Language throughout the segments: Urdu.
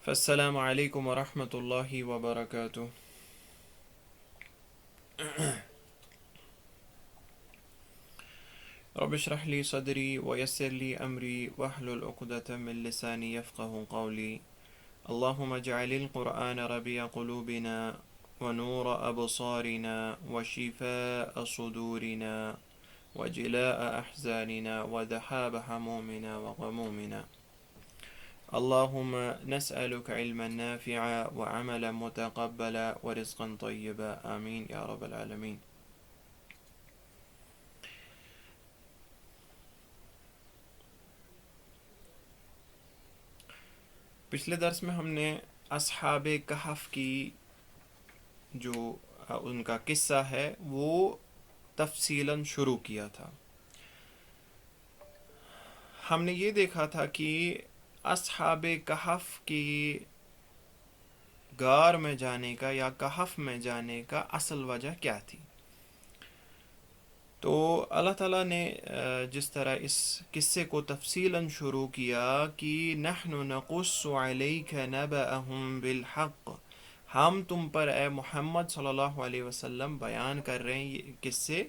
فالسلام علیکم ورحمۃ اللہ وبرکاتہ۔ رب اشرح لي صدري ويسر لي أمري واحلل عقدة من لساني يفقه قولي اللهم اجعل القرآن ربيع قلوبنا ونور أبصارنا وشفاء صدورنا وجلاء أحزاننا وذهاب همومنا وغمومنا اللهم نسألك علما نافعا وعملا متقبلا ورزقا طيبا آمين يا رب العالمين۔ پچھلے درس میں ہم نے اصحاب کہف کی جو ان کا قصہ ہے وہ تفصیلاً شروع کیا تھا۔ ہم نے یہ دیکھا تھا کہ اصحاب کہف کی غار میں جانے کا یا کہف میں جانے کا اصل وجہ کیا تھی۔ تو اللہ تعالیٰ نے جس طرح اس قصے کو تفصیلاً شروع کیا کہ نحن نقص علیک نبأہم بالحق، ہم تم پر اے محمد صلی اللہ علیہ وسلم بیان کر رہے ہیں یہ قصے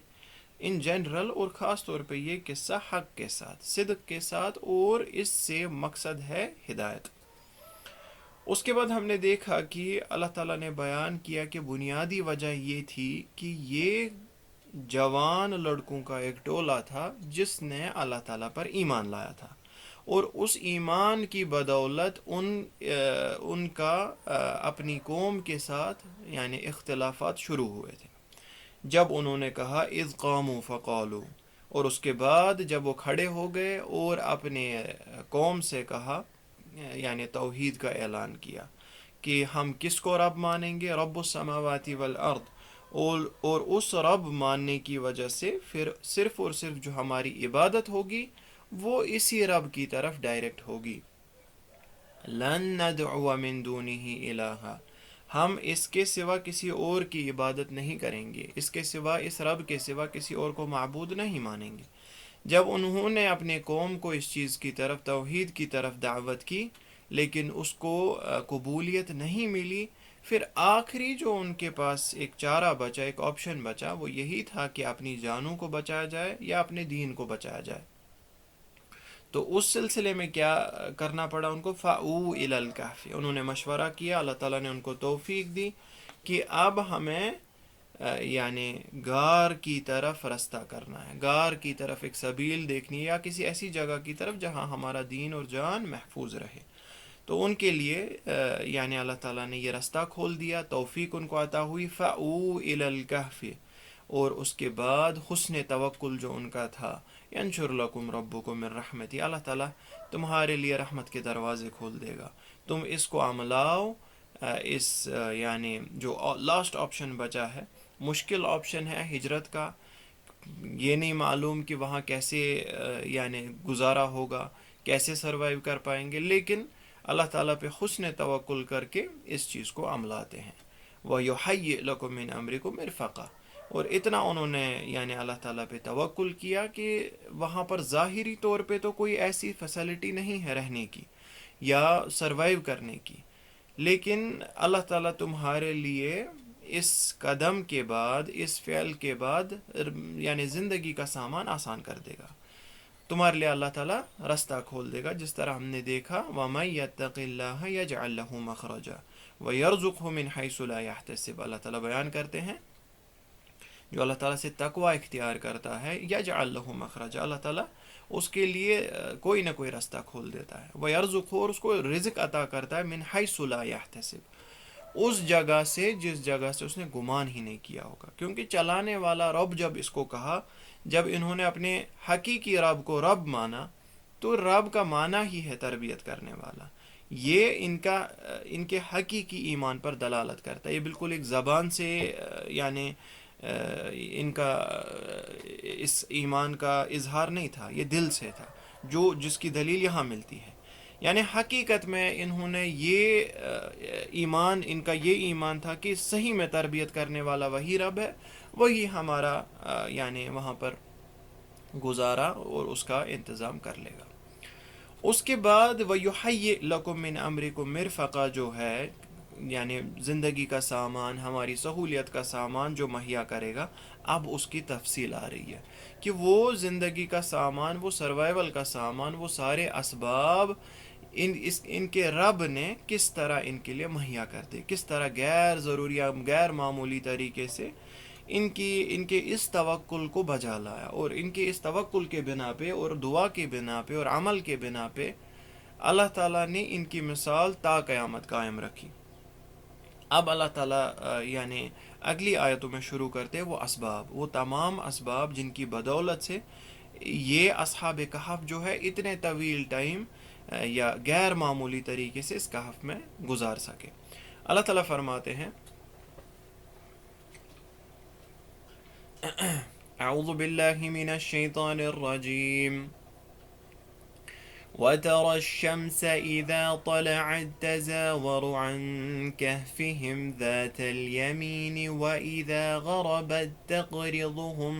ان جنرل، اور خاص طور پہ یہ قصہ حق کے ساتھ، صدق کے ساتھ، اور اس سے مقصد ہے ہدایت۔ اس کے بعد ہم نے دیکھا کہ اللہ تعالیٰ نے بیان کیا کہ بنیادی وجہ یہ تھی کہ یہ جوان لڑکوں کا ایک ٹولہ تھا جس نے اللہ تعالیٰ پر ایمان لایا تھا، اور اس ایمان کی بدولت ان کا اپنی قوم کے ساتھ یعنی اختلافات شروع ہوئے تھے۔ جب انہوں نے کہا اذ قاموا فقالوا، اور اس کے بعد جب وہ کھڑے ہو گئے اور اپنے قوم سے کہا یعنی توحید کا اعلان کیا کہ ہم کس کو رب مانیں گے، رب السماوات والارض، اور اس رب ماننے کی وجہ سے پھر صرف اور صرف جو ہماری عبادت ہوگی وہ اسی رب کی طرف ڈائریکٹ ہوگی۔ لن ندعو من دونہ الہا، ہم اس کے سوا کسی اور کی عبادت نہیں کریں گے، اس کے سوا، اس رب کے سوا کسی اور کو معبود نہیں مانیں گے۔ جب انہوں نے اپنے قوم کو اس چیز کی طرف، توحید کی طرف دعوت کی، لیکن اس کو قبولیت نہیں ملی، پھر آخری جو ان کے پاس ایک چارہ بچا، ایک آپشن بچا، وہ یہی تھا کہ اپنی جانوں کو بچایا جائے یا اپنے دین کو بچایا جائے۔ تو اس سلسلے میں کیا کرنا پڑا ان کو، فَأْوُوا إِلَى الْكَهْفِ، انہوں نے مشورہ کیا، اللہ تعالیٰ نے ان کو توفیق دی کہ اب ہمیں یعنی غار کی طرف رستہ کرنا ہے، غار کی طرف ایک سبیل دیکھنی ہے، یا کسی ایسی جگہ کی طرف جہاں ہمارا دین اور جان محفوظ رہے۔ تو ان کے لیے یعنی اللہ تعالیٰ نے یہ رستہ کھول دیا، توفیق ان کو عطا ہوئی، فَأْوُوا إِلَى الْكَهْفِ، اور اس کے بعد حسن توکل جو ان کا تھا، ینشر لکم ربکم من رحمتی، اللہ تعالیٰ تمہارے لیے رحمت کے دروازے کھول دے گا، تم اس کو عملاؤ۔ اس یعنی جو لاسٹ آپشن بچا ہے، مشکل آپشن ہے ہجرت کا، یہ نہیں معلوم کہ وہاں کیسے یعنی گزارا ہوگا، کیسے سروائیو کر پائیں گے، لیکن اللہ تعالیٰ پہ حسن توکل کر کے اس چیز کو عملاتے ہیں۔ وَيُحَيِّئْ لَكُم مِّنْ أَمْرِكُم مِّرْفَقًا، اور اتنا انہوں نے یعنی اللہ تعالیٰ پہ توکل کیا کہ وہاں پر ظاہری طور پہ تو کوئی ایسی فیسلٹی نہیں ہے رہنے کی یا سروائیو کرنے کی، لیکن اللہ تعالیٰ تمہارے لیے اس قدم کے بعد، اس فعل کے بعد یعنی زندگی کا سامان آسان کر دے گا، تمہارے لیے اللہ تعالیٰ رستہ کھول دے گا، جس طرح ہم نے دیکھا وَمَن يَتَّقِ اللَّهَ يَجْعَل لَّهُ مَخْرَجًا وَيَرْزُقْهُ مِنْ حَيْثُ لَا يَحْتَسِبُ، اللہ تعالیٰ بیان کرتے ہیں جو اللہ تعالیٰ سے تقوی اختیار کرتا ہے، یجعل لہ مخرجا، اللہ تعالیٰ اس کے لیے کوئی نہ کوئی رستہ کھول دیتا ہے، وَيَرْزُقْهُ، اور اس کو رزق عطا کرتا ہے، من حیث لا یحتسب، اس جگہ سے جس جگہ سے اس نے گمان ہی نہیں کیا ہوگا، کیونکہ چلانے والا رب جب اس کو کہا، جب انہوں نے اپنے حقیقی رب کو رب مانا، تو رب کا معنی ہی ہے تربیت کرنے والا، یہ ان کے حقیقی ایمان پر دلالت کرتا ہے، یہ بالکل ایک زبان سے یعنی ان کا اس ایمان کا اظہار نہیں تھا، یہ دل سے تھا، جس کی دلیل یہاں ملتی ہے، یعنی حقیقت میں انہوں نے یہ ایمان، ان کا یہ ایمان تھا کہ صحیح میں تربیت کرنے والا وہی رب ہے، وہی ہمارا یعنی وہاں پر گزارا اور اس کا انتظام کر لے گا۔ اس کے بعد وَيُحَيِّئْ لَكُم مِّنْ أَمْرِكُم مرفقہ جو ہے، یعنی زندگی کا سامان، ہماری سہولیت کا سامان جو مہیا کرے گا، اب اس کی تفصیل آ رہی ہے کہ وہ زندگی کا سامان، وہ سروائیول کا سامان، وہ سارے اسباب ان کے رب نے کس طرح ان کے لیے مہیا کر دے، کس طرح غیر ضروری غیر معمولی طریقے سے ان کے اس توکل کو بجا لایا، اور ان کے اس توکل کے بنا پہ اور دعا کے بنا پہ اور عمل کے بنا پہ اللہ تعالیٰ نے ان کی مثال تا قیامت قائم رکھی۔ اب اللہ تعالیٰ یعنی اگلی آیتوں میں شروع کرتے ہیں وہ اسباب، وہ تمام اسباب جن کی بدولت سے یہ اصحاب کہف جو ہے اتنے طویل ٹائم یا غیر معمولی طریقے سے اس کہف میں گزار سکے۔ اللہ تعالیٰ فرماتے ہیں اعوذ باللہ من الشیطان الرجیم وَتَرَى الشَّمْسَ إِذَا طَلَعَتْ تَزَاوَرُ عَنْ كَهْفِهِمْ ذَاتَ الْيَمِينِ وَإِذَا غَرَبَتْ تَقْرِضُهُمْ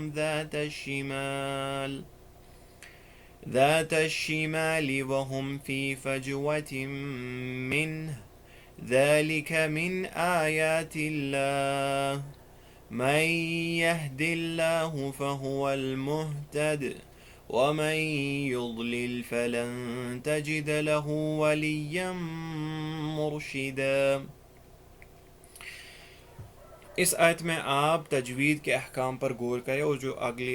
ذَاتَ الشِّمَالِ وَهُمْ فِي فَجْوَةٍ مِّنْهُ ذَلِكَ مِنْ آيَاتِ اللَّهِ مَن يَهْدِ اللَّهُ فَهُوَ الْمُهْتَدِ وَمَن يُضْلِلْ فَلَن تَجِدَ لَهُ وَلِيًّا مُرْشِدًا۔ اس آیت میں آپ تجوید کے احکام پر غور کریں، اور جو اگلی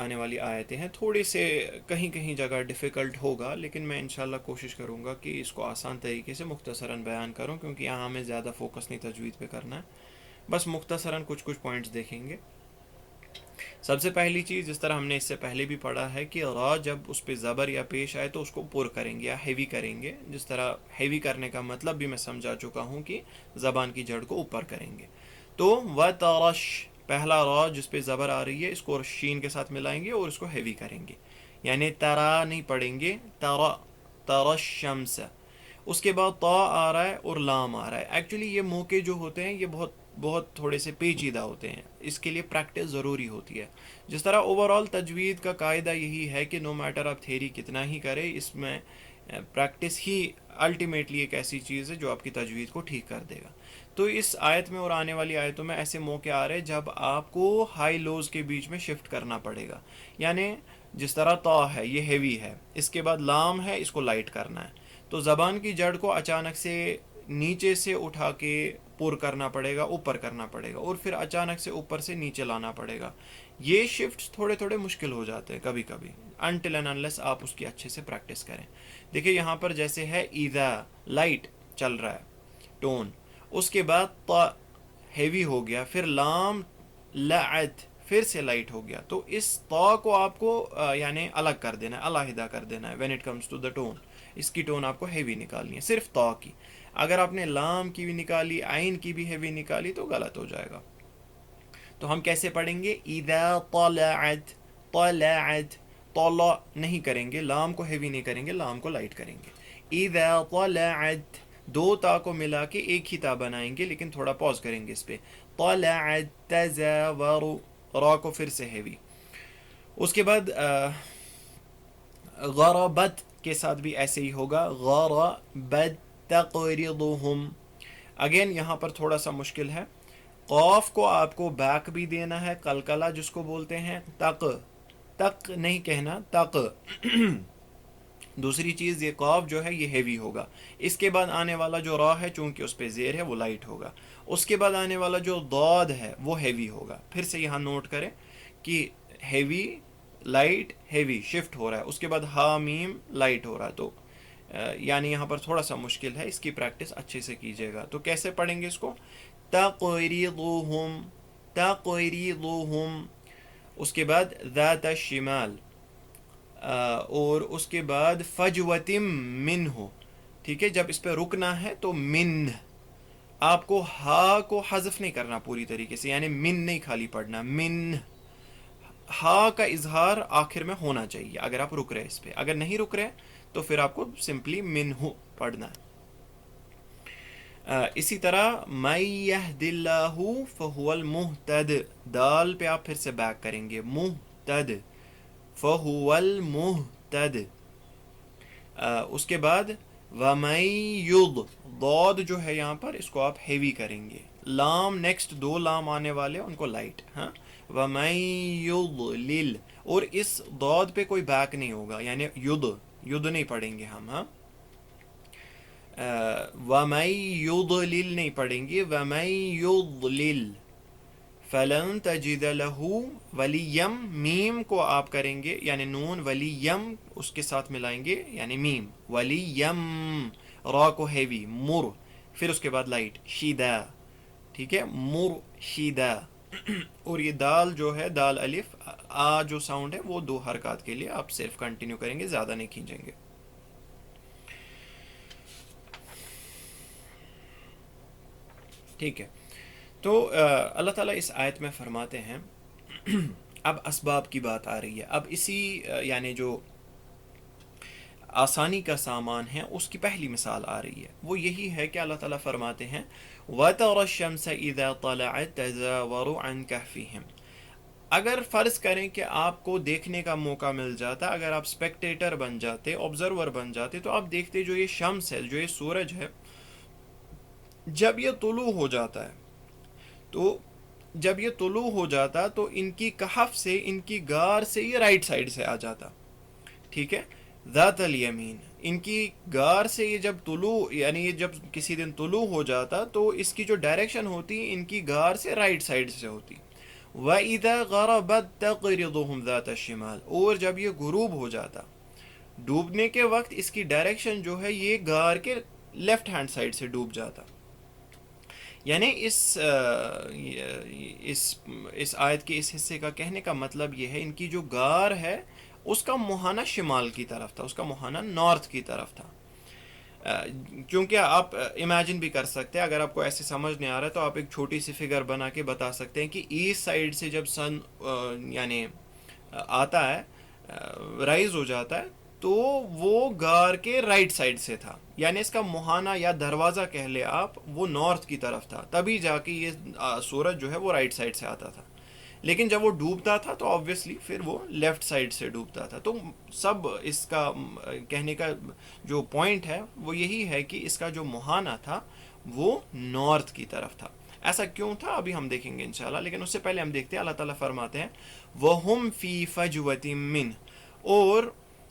آنے والی آیتیں ہیں تھوڑی سے کہیں کہیں جگہ ڈیفیکلٹ ہوگا، لیکن میں انشاءاللہ کوشش کروں گا کہ اس کو آسان طریقے سے مختصراً بیان کروں، کیونکہ یہاں ہمیں زیادہ فوکس نہیں تجوید پہ کرنا ہے، بس مختصراً کچھ پوائنٹس دیکھیں گے۔ سب سے پہلی چیز، جس طرح ہم نے اس سے پہلے بھی پڑھا ہے کہ را جب اس پہ زبر یا پیش آئے تو اس کو پر کریں گے یا ہیوی کریں گے، جس طرح ہیوی کرنے کا مطلب بھی میں سمجھا چکا ہوں کہ زبان کی جڑ کو اوپر کریں گے۔ تو وَتَرَش، پہلا را جس پہ زبر آ رہی ہے اس کو شین کے ساتھ ملائیں گے اور اس کو ہیوی کریں گے، یعنی ترا نہیں پڑھیں گے، ترى الشمس۔ اس کے بعد تا آ رہا ہے اور لام آ رہا ہے۔ ایکچولی یہ موقع جو ہوتے ہیں یہ بہت تھوڑے سے پیچیدہ ہوتے ہیں، اس کے لیے پریکٹس ضروری ہوتی ہے۔ جس طرح اوورال تجوید کا قاعدہ یہی ہے کہ نو میٹر آپ تھیری کتنا ہی کرے، اس میں پریکٹس ہی الٹیمیٹلی ایک ایسی چیز ہے جو آپ کی تجوید کو ٹھیک کر دے گا۔ تو اس آیت میں اور آنے والی آیتوں میں ایسے موقع آ رہے ہیں جب آپ کو ہائی لوز کے بیچ میں شفٹ کرنا پڑے گا، یعنی جس طرح تا ہے یہ ہیوی ہے، اس کے بعد لام ہے اس کو لائٹ کرنا ہے، تو زبان کی جڑ کو اچانک سے نیچے سے اٹھا کے پر کرنا پڑے گا، اوپر کرنا پڑے گا، اور پھر اچانک سے اوپر سے نیچے لانا پڑے گا۔ یہ شفٹس تھوڑے مشکل ہو جاتے ہیں کبھی کبھی، انٹل اینڈ انلیس آپ اس کی اچھے سے پریکٹس کریں۔ دیکھیں یہاں پر جیسے ہے ایذا، لائٹ چل رہا ہے ٹون، اس کے بعد تا ہیوی ہو گیا، پھر لام لعت پھر سے لائٹ ہو گیا، تو اس تا کو آپ کو یعنی الگ کر دینا ہے، علیحدہ کر دینا ہے when it comes to the tone۔ اس کی ٹون آپ کو ہیوی نکالنی ہے، صرف تا کی۔ اگر آپ نے لام کی بھی نکالی، عین کی بھی ہیوی نکالی تو غلط ہو جائے گا۔ تو ہم کیسے پڑھیں گے؟ اذا طلعت، طلعت، طلع نہیں کریں گے، لام کو ہیوی نہیں کریں گے، لام کو لائٹ کریں گے۔ اذا طلعت، دو تا کو ملا کے ایک ہی تا بنائیں گے، لیکن تھوڑا پاز کریں گے اس پہ۔ طلعت تزاور، را کو پھر سے ہیوی۔ اس کے بعد غربت کے ساتھ بھی ایسے ہی ہوگا، غربت تقرضهم۔ اگین یہاں پر تھوڑا سا مشکل ہے، قاف کو آپ کو بیک بھی دینا ہے، قلقلہ جس کو بولتے ہیں، تک نہیں کہنا، تق۔ دوسری چیز یہ قاف جو ہے یہ ہیوی ہوگا، اس کے بعد آنے والا جو را ہے چونکہ اس پہ زیر ہے وہ لائٹ ہوگا، اس کے بعد آنے والا جو ضاد ہے وہ ہیوی ہوگا۔ پھر سے یہاں نوٹ کریں کہ ہیوی لائٹ ہیوی شفٹ ہو رہا ہے، اس کے بعد ہا میم لائٹ ہو رہا ہے، تو یعنی یہاں پر تھوڑا سا مشکل ہے، اس کی پریکٹس اچھے سے کیجیے گا۔ تو کیسے پڑھیں گے اس کو؟ تقریضهم، تقریضهم، اس کے بعد ذات الشمال، اور اس کے بعد فجوتم منہ، ٹھیک ہے، جب اس پہ رکنا ہے تو من، آپ کو ہا کو حذف نہیں کرنا پوری طریقے سے، یعنی من نہیں خالی پڑھنا، من، ہا کا اظہار آخر میں ہونا چاہیے اگر آپ رک رہے اس پہ، اگر نہیں رک رہے تو پھر آپ کو سمپلی منہ پڑھنا ہے۔ اسی طرح مَن يَهْدِ اللَّهُ فَهُوَ الْمُهْتَدِ، دال پہ آپ پھر سے بیک کریں گے، مہتد، فَهُوَ الْمُهْتَدِ۔ اس کے بعد وَمَن يُضْ، ضاد جو ہے یہاں پر اس کو آپ ہیوی کریں گے، لام نیکسٹ دو لام آنے والے ان کو لائٹ، ہاں، وَمَن يُضْلِلْ، اور اس ضاد پہ کوئی بیک نہیں ہوگا، یعنی ید نہیں پڑھیں گے ہم، ہاں، وَمَن يُضْلِلْ نہیں پڑھیں گے، وَمَن يُضْلِلْ فَلَن تَجِدَ لَهُ وَلِيًّا، میم کو آپ کریں گے یعنی نون وَلِيًّا اس کے ساتھ ملائیں گے یعنی میم، وَلِيًّا، را کو ہیوی، مر، پھر اس کے بعد لائٹ، شیدہ، ٹھیک ہے، مرشیدہ، اور یہ دال جو ہے، دال الف آ جو ساؤنڈ ہے وہ دو حرکات کے لیے آپ صرف کنٹینیو کریں گے، زیادہ نہیں کھینچیں گے. ٹھیک ہے. تو اللہ تعالیٰ اس آیت میں فرماتے ہیں اب اسباب کی بات آ رہی ہے، اب اسی یعنی جو آسانی کا سامان ہے اس کی پہلی مثال آ رہی ہے، وہ یہی ہے کہ اللہ تعالیٰ فرماتے ہیں وَتَرَى الشَّمْسَ إِذَا طَلَعَتْ تَزَاوَرُ عَنْ كَهْفِهِمْ، اگر فرض کریں کہ آپ کو دیکھنے کا موقع مل جاتا، اگر آپ سپیکٹیٹر بن جاتے، آبزرور بن جاتے، تو آپ دیکھتے جو یہ شمس ہے، جو یہ سورج ہے، جب یہ طلوع ہو جاتا ہے، تو جب یہ طلوع ہو جاتا تو ان کی کہف سے، ان کی غار سے یہ رائٹ سائڈ سے آ جاتا، ٹھیک ہے، ذات الیمین، ان کی غار سے یہ جب طلوع یعنی یہ جب کسی دن طلوع ہو جاتا تو اس کی جو ڈائریکشن ہوتی ان کی غار سے رائٹ سائڈ سے ہوتی. وَإِذَا غَرَبَتْ تَقْرِضُهُمْ ذَاتَ الشِّمَالِ، اور جب یہ غروب ہو جاتا، ڈوبنے کے وقت اس کی ڈائریکشن جو ہے یہ غار کے لیفٹ ہینڈ سائڈ سے ڈوب جاتا. یعنی اس آیت کے اس حصے کا کہنے کا مطلب یہ ہے ان کی جو غار ہے اس کا مہانہ شمال کی طرف تھا، اس کا مہانہ نارتھ کی طرف تھا. کیونکہ آپ امیجن بھی کر سکتے ہیں، اگر آپ کو ایسے سمجھ نہیں آ رہا ہے تو آپ ایک چھوٹی سی فگر بنا کے بتا سکتے ہیں کہ ایسٹ سائڈ سے جب سن یعنی آتا ہے، رائز ہو جاتا ہے، تو وہ غار کے رائٹ سائڈ سے تھا، یعنی اس کا مہانہ یا دروازہ کہہ لے آپ، وہ نارتھ کی طرف تھا، تبھی جا کے یہ سورج جو ہے وہ رائٹ سائڈ سے آتا تھا. لیکن جب وہ ڈوبتا تھا تو آبویسلی پھر وہ لیفٹ سائڈ سے ڈوبتا تھا. تو سب اس کا کہنے کا جو پوائنٹ ہے وہ یہی ہے کہ اس کا جو مہانہ تھا وہ نارتھ کی طرف تھا. ایسا کیوں تھا ابھی ہم دیکھیں گے انشاءاللہ، لیکن اس سے پہلے ہم دیکھتے ہیں اللہ تعالیٰ فرماتے ہیں وَهُمْ فِي فَجْوَةٍ مِّنْ، اور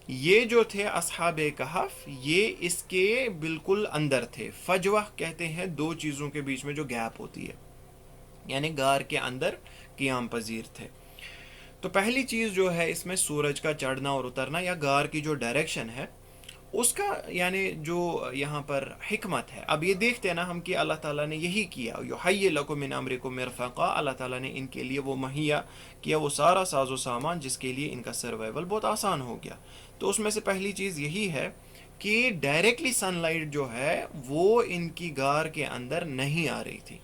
یہ جو تھے اصحاب کہف یہ اس کے بالکل اندر تھے. فجوہ کہتے ہیں دو چیزوں کے بیچ میں جو گیپ ہوتی ہے، یعنی غار کے اندر قیام پذیر تھے. تو پہلی چیز جو ہے اس میں سورج کا چڑھنا اور اترنا یا غار کی جو ڈائریکشن ہے اس کا یعنی جو یہاں پر حکمت ہے. اب یہ دیکھتے ہیں نا ہم کہ اللہ تعالیٰ نے یہی کیا، یحیی لکم من امرکم مرفقا، اللہ تعالیٰ نے ان کے لیے وہ مہیا کیا، وہ سارا ساز و سامان جس کے لیے ان کا سروائیول بہت آسان ہو گیا. تو اس میں سے پہلی چیز یہی ہے کہ ڈائریکٹلی سن لائٹ جو ہے وہ ان کی غار کے اندر نہیں آ رہی تھی،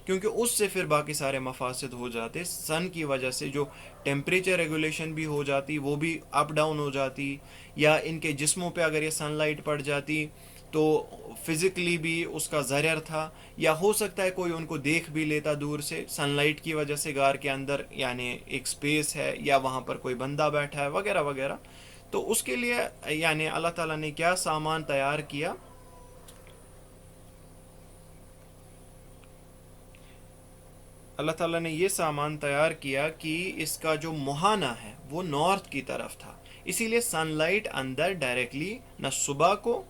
کیونکہ اس سے پھر باقی سارے مفاسد ہو جاتے. سن کی وجہ سے جو ٹیمپریچر ریگولیشن بھی ہو جاتی، وہ بھی اپ ڈاؤن ہو جاتی، یا ان کے جسموں پہ اگر یہ سن لائٹ پڑ جاتی تو فزیکلی بھی اس کا ضرر تھا، یا ہو سکتا ہے کوئی ان کو دیکھ بھی لیتا دور سے سن لائٹ کی وجہ سے، غار کے اندر یعنی ایک سپیس ہے یا وہاں پر کوئی بندہ بیٹھا ہے وغیرہ وغیرہ. تو اس کے لیے یعنی اللہ تعالیٰ نے کیا سامان تیار کیا، اللہ تعالیٰ نے یہ سامان تیار کیا کہ اس کا جو مہانہ ہے وہ نارتھ کی طرف تھا، اسی لیے سن لائٹ اندر ڈائریکٹلی نہ صبح کو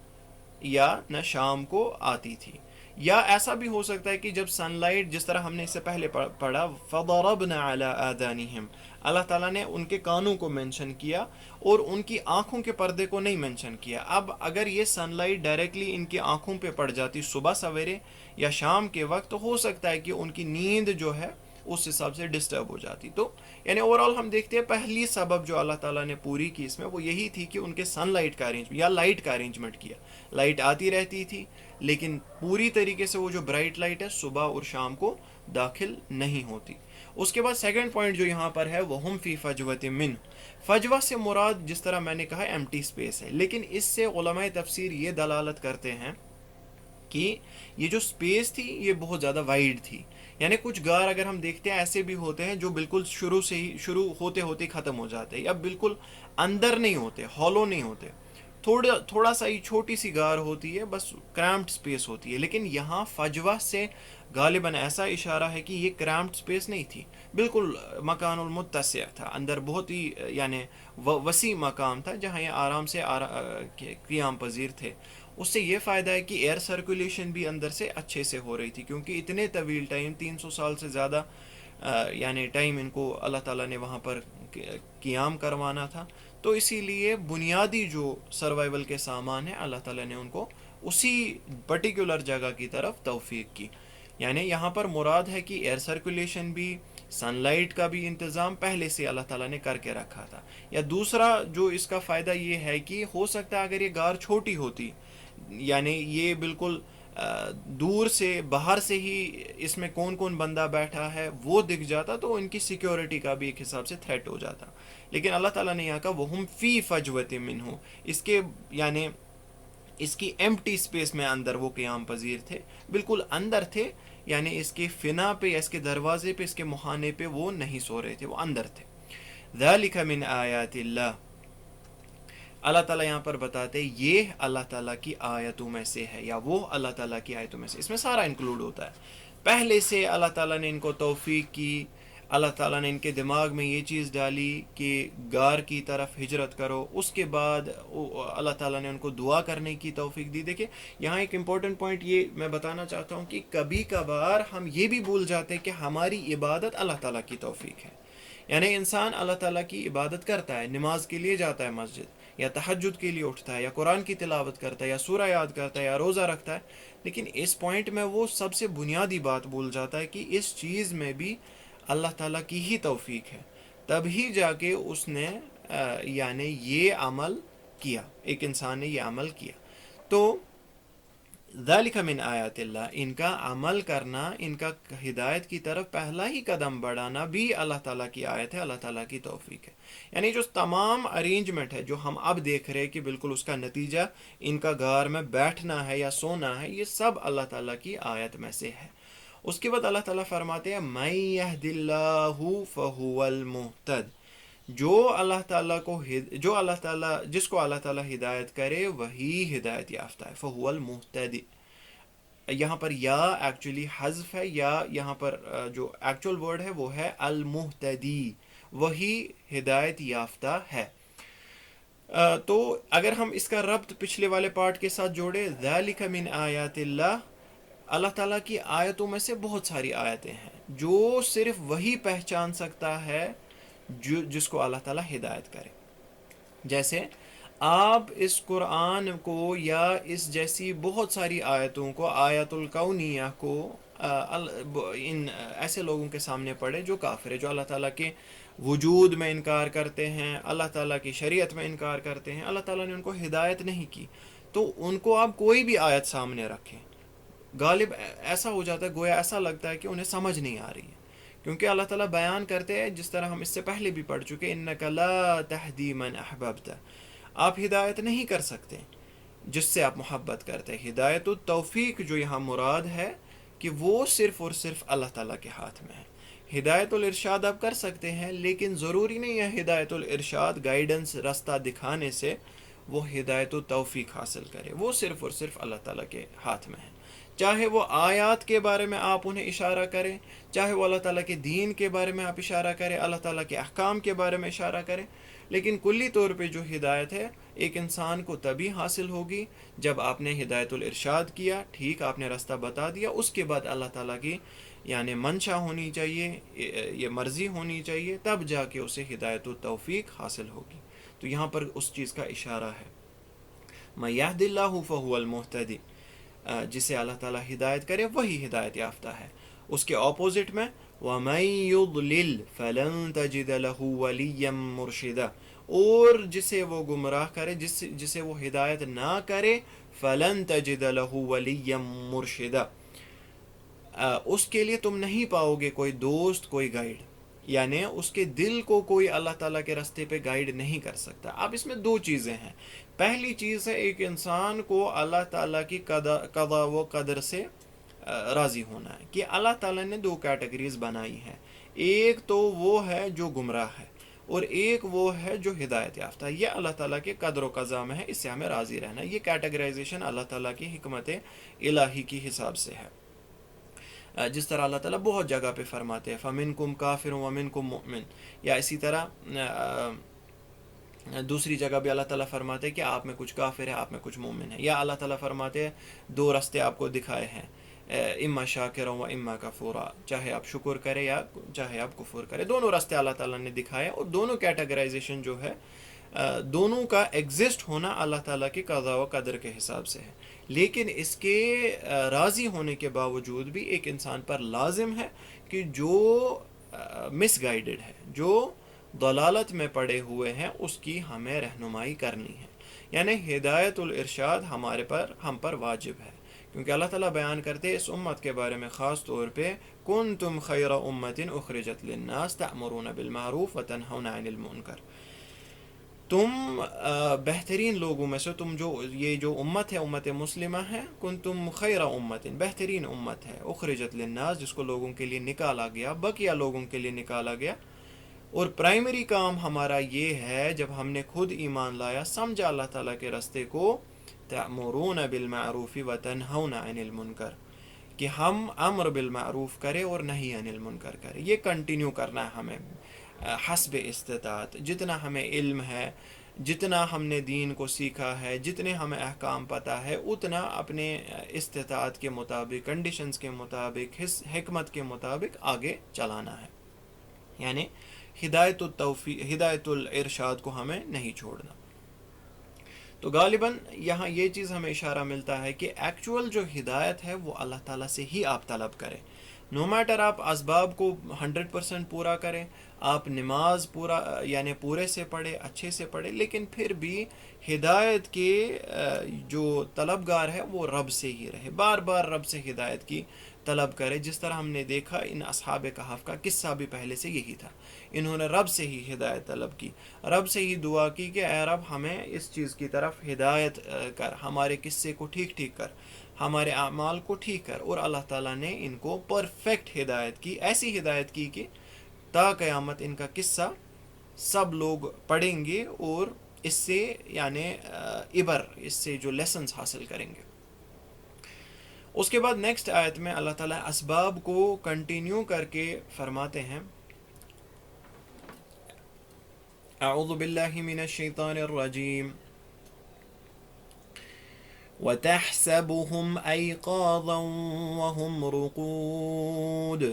یا نہ شام کو آتی تھی. یا ایسا بھی ہو سکتا ہے کہ جب سن لائٹ، جس طرح ہم نے اس سے پہلے پڑھا فَضَرَبْنَا عَلَىٰ آذَانِهِمْ، اللہ تعالیٰ نے ان کے کانوں کو مینشن کیا اور ان کی آنکھوں کے پردے کو نہیں مینشن کیا. اب اگر یہ سن لائٹ ڈائریکٹلی ان کی آنکھوں پہ پڑ جاتی صبح سویرے یا شام کے وقت، تو ہو سکتا ہے کہ ان کی نیند جو ہے اس حساب سے ڈسٹرب ہو جاتی. تو یعنی اوورآل ہم دیکھتے ہیں پہلی سبب جو اللہ تعالیٰ نے پوری کی اس میں وہ یہی تھی کہ ان کے سن لائٹ کا ارینجمنٹ یا لائٹ کا ارینجمنٹ کیا. لائٹ آتی رہتی تھی لیکن پوری طریقے سے وہ جو برائٹ لائٹ ہے صبح اور شام کو داخل نہیں ہوتی. اس کے بعد سیکنڈ پوائنٹ جو یہاں پر ہے وَهُمْ فِي فَجْوَةٍ مِّنْ، فجوہ سے مراد جس طرح میں نے کہا ایمٹی اسپیس ہے، لیکن اس سے علماء تفسیر یہ دلالت کرتے ہیں کہ یہ جو اسپیس تھی یہ بہت زیادہ وائڈ تھی. یعنی کچھ غار اگر ہم دیکھتے ہیں ایسے بھی ہوتے ہیں جو بالکل شروع سے ہی شروع ہوتے ہوتے ختم ہو جاتے ہیں، یا بالکل اندر نہیں ہوتے، ہالو نہیں ہوتے، تھوڑا سا ہی چھوٹی سی غار ہوتی ہے، بس کریمپڈ سپیس ہوتی ہے، لیکن یہاں فجوہ سے غالباً ایسا اشارہ ہے کہ یہ کریمپڈ سپیس نہیں تھی، بالکل مکان المتسع تھا، اندر بہت ہی یعنی وسیع مقام تھا جہاں یہ آرام سے قیام پذیر تھے۔ اس سے یہ فائدہ ہے کہ ایئر سرکولیشن بھی اندر سے اچھے سے ہو رہی تھی، کیونکہ اتنے طویل ٹائم 300 سال سے زیادہ یعنی ٹائم ان کو اللہ تعالیٰ نے وہاں پر قیام کروانا تھا، تو اسی لیے بنیادی جو سروائیول کے سامان ہیں اللہ تعالیٰ نے ان کو اسی پرٹیکولر جگہ کی طرف توفیق کی۔ یعنی یہاں پر مراد ہے کہ ایئر سرکولیشن بھی، سن لائٹ کا بھی انتظام پہلے سے اللہ تعالیٰ نے کر کے رکھا تھا۔ یا دوسرا جو اس کا فائدہ یہ ہے کہ ہو سکتا ہے اگر یہ غار چھوٹی ہوتی، یعنی یہ بالکل دور سے باہر سے ہی اس میں کون کون بندہ بیٹھا ہے وہ دکھ جاتا، تو ان کی سیکیورٹی کا بھی ایک حساب سے تھریٹ ہو جاتا، لیکن اللہ تعالیٰ نے یہاں کہا وَهُمْ فِي فَجْوَةٍ مِّنْهُ، اس کے یعنی اس کی ایمپٹی سپیس میں اندر وہ قیام پذیر تھے، بالکل اندر تھے، یعنی اس کے فنا پہ یا اس کے دروازے پہ، اس کے مخانے پہ وہ نہیں سو رہے تھے، وہ اندر تھے۔ ذَلِكَ مِنْ آیَاتِ اللَّهِ، اللہ تعالیٰ یہاں پر بتاتے یہ اللہ تعالیٰ کی آیتوں میں سے ہے، یا وہ اللہ تعالیٰ کی آیتوں میں سے، اس میں سارا انکلوڈ ہوتا ہے۔ پہلے سے اللہ تعالیٰ نے ان کو توفیق کی، اللہ تعالیٰ نے ان کے دماغ میں یہ چیز ڈالی کہ غار کی طرف ہجرت کرو، اس کے بعد اللہ تعالیٰ نے ان کو دعا کرنے کی توفیق دی۔ دیکھیں یہاں ایک امپورٹنٹ پوائنٹ یہ میں بتانا چاہتا ہوں کہ کبھی کبھار ہم یہ بھی بھول جاتے ہیں کہ ہماری عبادت اللہ تعالیٰ کی توفیق ہے، یعنی انسان اللہ تعالیٰ کی عبادت کرتا ہے، نماز کے لیے جاتا ہے مسجد، یا تہجد کے لیے اٹھتا ہے، یا قرآن کی تلاوت کرتا ہے، یا سورہ یاد کرتا ہے، یا روزہ رکھتا ہے، لیکن اس پوائنٹ میں وہ سب سے بنیادی بات بھول جاتا ہے کہ اس چیز میں بھی اللہ تعالیٰ کی ہی توفیق ہے، تب ہی جا کے اس نے یعنی یہ عمل کیا، ایک انسان نے یہ عمل کیا۔ تو ذالک من آیات اللہ، ان کا عمل کرنا، ان کا ہدایت کی طرف پہلا ہی قدم بڑھانا بھی اللہ تعالیٰ کی آیت ہے، اللہ تعالیٰ کی توفیق ہے۔ یعنی جو تمام ارینجمنٹ ہے جو ہم اب دیکھ رہے ہیں کہ بالکل اس کا نتیجہ ان کا غار میں بیٹھنا ہے یا سونا ہے، یہ سب اللہ تعالیٰ کی آیت میں سے ہے۔ اس کے بعد اللہ تعالیٰ فرماتے ہیں مَن يَهْدِ اللَّهُ فَهُوَ الْمُهْتَدِ، جو اللہ تعالیٰ جس کو اللہ تعالیٰ ہدایت کرے وہی ہدایت یافتہ ہے، فَهُوَ الْمُهْتَدِ۔ یہاں پر یا ایکچولی حذف ہے، یا یہاں پر جو ایکچول ورڈ ہے وہ ہے المہتدی، وہی ہدایت یافتہ ہے۔ تو اگر ہم اس کا ربط پچھلے والے پارٹ کے ساتھ جوڑے، ذالک من آیات اللہ، اللہ تعالیٰ کی آیتوں میں سے بہت ساری آیتیں ہیں جو صرف وہی پہچان سکتا ہے جس کو اللہ تعالیٰ ہدایت کرے۔ جیسے آپ اس قرآن کو یا اس جیسی بہت ساری آیتوں کو، آیت الکونیہ کو ان ایسے لوگوں کے سامنے پڑھے جو کافر ہے، جو اللہ تعالیٰ کے وجود میں انکار کرتے ہیں، اللہ تعالیٰ کی شریعت میں انکار کرتے ہیں، اللہ تعالیٰ نے ان کو ہدایت نہیں کی، تو ان کو آپ کوئی بھی آیت سامنے رکھیں، غالب ایسا ہو جاتا ہے، گویا ایسا لگتا ہے کہ انہیں سمجھ نہیں آ رہی ہے، کیونکہ اللہ تعالیٰ بیان کرتے ہیں جس طرح ہم اس سے پہلے بھی پڑھ چکے، انک لا تہدی من احببت، آپ ہدایت نہیں کر سکتے جس سے آپ محبت کرتے ہیں۔ ہدایت التوفیق جو یہاں مراد ہے کہ وہ صرف اور صرف اللہ تعالیٰ کے ہاتھ میں ہے۔ ہدایت الارشاد آپ کر سکتے ہیں، لیکن ضروری نہیں ہے ہدایت الارشاد گائیڈنس راستہ دکھانے سے وہ ہدایت التوفیق حاصل کرے، وہ صرف اور صرف اللہ تعالیٰ کے ہاتھ میں ہے۔ چاہے وہ آیات کے بارے میں آپ انہیں اشارہ کریں، چاہے وہ اللہ تعالیٰ کے دین کے بارے میں آپ اشارہ کریں، اللہ تعالیٰ کے احکام کے بارے میں اشارہ کریں، لیکن کلی طور پہ جو ہدایت ہے ایک انسان کو تبھی حاصل ہوگی جب آپ نے ہدایت الارشاد کیا، ٹھیک آپ نے راستہ بتا دیا، اس کے بعد اللہ تعالیٰ کی یعنی منشا ہونی چاہیے، یہ مرضی ہونی چاہیے، تب جا کے اسے ہدایت التوفیق حاصل ہوگی۔ تو یہاں پر اس چیز کا اشارہ ہے مَن يَهْدِ اللَّهُ فَهُوَ الْمُهْتَدِ، جسے اللہ تعالیٰ ہدایت کرے وہی ہدایت یافتہ ہے۔ اس کے اپوزٹ میں وَمَن يُضْلِلْ فَلَن تَجِدَ لَهُ وَلِيًّا مُرْشِدًا، اور جسے وہ گمراہ کرے، جسے وہ ہدایت نہ کرے، فَلَن تَجِدَ لَهُ وَلِيًّا مُرْشِدًا، اس کے لیے تم نہیں پاؤ گے کوئی دوست، کوئی گائیڈ، یعنی اس کے دل کو کوئی اللہ تعالیٰ کے راستے پہ گائیڈ نہیں کر سکتا۔ اب اس میں دو چیزیں ہیں، پہلی چیز ہے ایک انسان کو اللہ تعالیٰ کی قضا و قدر سے راضی ہونا ہے کہ اللہ تعالیٰ نے دو کیٹیگریز بنائی ہیں، ایک تو وہ ہے جو گمراہ ہے، اور ایک وہ ہے جو ہدایت یافتہ ہے۔ یہ اللہ تعالیٰ کے قدر و قضا میں ہے، اس سے ہمیں راضی رہنا ہے۔ یہ کیٹیگرائزیشن اللہ تعالیٰ کی حکمت الہی کی حساب سے ہے۔ جس طرح اللہ تعالیٰ بہت جگہ پہ فرماتے ہیں فَمِنْكُمْ كَافِرٌ وَمِنْكُمْ مُؤْمِنٌ، یا اسی طرح دوسری جگہ بھی اللہ تعالیٰ فرماتے ہیں کہ آپ میں کچھ کافر ہے، آپ میں کچھ مومن ہے۔ یا اللہ تعالیٰ فرماتے ہیں دو راستے آپ کو دکھائے ہیں، اما شاکرا و اما کفورا، چاہے آپ شکر کرے یا چاہے آپ کفر کرے، دونوں راستے اللہ تعالیٰ نے دکھائے، اور دونوں کیٹیگرائزیشن جو ہے دونوں کا ایگزسٹ ہونا اللہ تعالیٰ کے قضا و قدر کے حساب سے ہے۔ لیکن اس کے راضی ہونے کے باوجود بھی ایک انسان پر لازم ہے کہ جو مس گائیڈڈ ہے، جو ضلالت میں پڑے ہوئے ہیں، اس کی ہمیں رہنمائی کرنی ہے، یعنی ہدایت الارشاد ہم پر واجب ہے، کیونکہ اللہ تعالیٰ بیان کرتے ہیں اس امت کے بارے میں خاص طور پہ کنتم خیر امت اخرجت للناس تأمرون بالمعروف وتنہون عن المنکر، تم بہترین لوگوں میں سے، تم یہ جو امت ہے، امت مسلمہ ہے، کنتم خیر امت، بہترین امت ہے، اخرجت للناس، جس کو لوگوں کے لیے نکالا گیا، بقیہ لوگوں کے لیے نکالا گیا، اور پرائمری کام ہمارا یہ ہے جب ہم نے خود ایمان لایا، سمجھا اللہ تعالیٰ کے راستے کو، تأمرون بالمعروف وتنہون عن المنکر، کہ ہم امر بالمعروف کرے اور نہی عن المنکر کرے۔ یہ کنٹینیو کرنا ہے ہمیں حسب استطاعت، جتنا ہمیں علم ہے، جتنا ہم نے دین کو سیکھا ہے، جتنے ہمیں احکام پتہ ہے، اتنا اپنے استطاعت کے مطابق، کنڈیشنز کے مطابق، حکمت کے مطابق آگے چلانا ہے، یعنی ہدایت الارشاد کو ہمیں نہیں چھوڑنا۔ تو غالباً یہاں یہ چیز ہمیں اشارہ ملتا ہے کہ ایکچول جو ہدایت ہے وہ اللہ تعالیٰ سے ہی آپ طلب کریں، نو میٹر آپ اسباب کو 100% پورا کریں، آپ نماز یعنی پورے سے پڑھے، اچھے سے پڑھے، لیکن پھر بھی ہدایت کے جو طلبگار ہے وہ رب سے ہی رہے، بار بار رب سے ہدایت کی طلب کرے، جس طرح ہم نے دیکھا ان اصحاب کہف کا قصہ بھی پہلے سے یہی تھا، انہوں نے رب سے ہی ہدایت طلب کی، رب سے ہی دعا کی کہ اے رب ہمیں اس چیز کی طرف ہدایت کر، ہمارے قصے کو ٹھیک کر، ہمارے اعمال کو ٹھیک کر، اور اللہ تعالیٰ نے ان کو پرفیکٹ ہدایت کی، ایسی ہدایت کی کہ تا قیامت ان کا قصہ سب لوگ پڑھیں گے اور اس سے یعنی اس سے جو لیسنز حاصل کریں گے۔ اس کے بعد نیکسٹ آیت میں اللہ تعالیٰ اسباب کو کنٹینیو کر کے فرماتے ہیں، اعوذ باللہ من الشیطان الرجیم، وَتَحْسَبُهُمْ أَيْقَاظًا وَهُمْ رُقُودٌ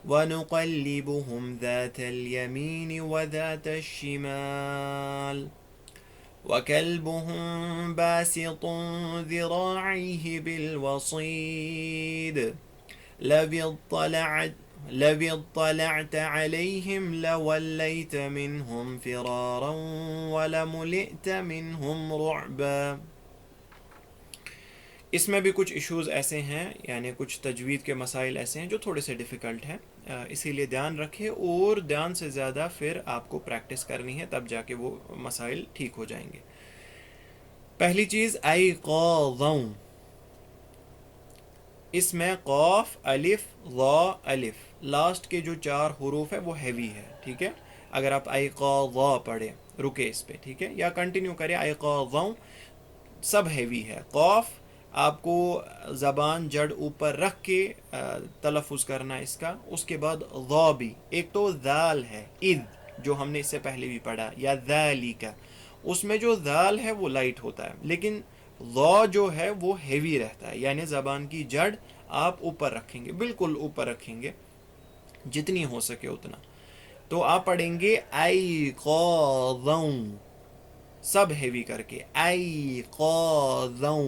وَنُقَلِّبُهُمْ ذَاتَ الْيَمِينِ وَذَاتَ الشِّمَالِ وَكَلْبُهُمْ بَاسِطٌ ذِرَاعَيْهِ بِالْوَصِيدِ لَوِ اطَّلَعْتَ عَلَيْهِمْ لَوَلَّيْتَ مِنْهُمْ فِرَارًا وَلَمُلِئْتَ مِنْهُمْ رُعْبًا۔ اس میں بھی کچھ ایشوز ایسے ہیں، یعنی کچھ تجوید کے مسائل ایسے ہیں جو تھوڑے سے ڈیفیکلٹ ہیں، اسی لیے دھیان رکھیں، اور دھیان سے زیادہ پھر آپ کو پریکٹس کرنی ہے، تب جا کے وہ مسائل ٹھیک ہو جائیں گے۔ پہلی چیز ایقاظاً، اس میں قاف الف ضا الف، لاسٹ کے جو 4 حروف ہے وہ ہیوی ہے، ٹھیک ہے، اگر آپ ایقاظا پڑھیں رکے اس پہ، ٹھیک ہے، یا کنٹینیو کریں ایقاظاً، سب ہیوی ہے، قاف آپ کو زبان جڑ اوپر رکھ کے تلفظ کرنا اس کا، اس کے بعد ضا بھی، ایک تو ذال ہے اذ جو ہم نے اس سے پہلے بھی پڑھا، یا ذالک، اس میں جو ذال ہے وہ لائٹ ہوتا ہے، لیکن ضا جو ہے وہ ہیوی رہتا ہے، یعنی زبان کی جڑ آپ اوپر رکھیں گے، بالکل اوپر رکھیں گے جتنی ہو سکے اتنا، تو آپ پڑھیں گے ایقاظاً، سب ہیوی کر کے ایقاظاً،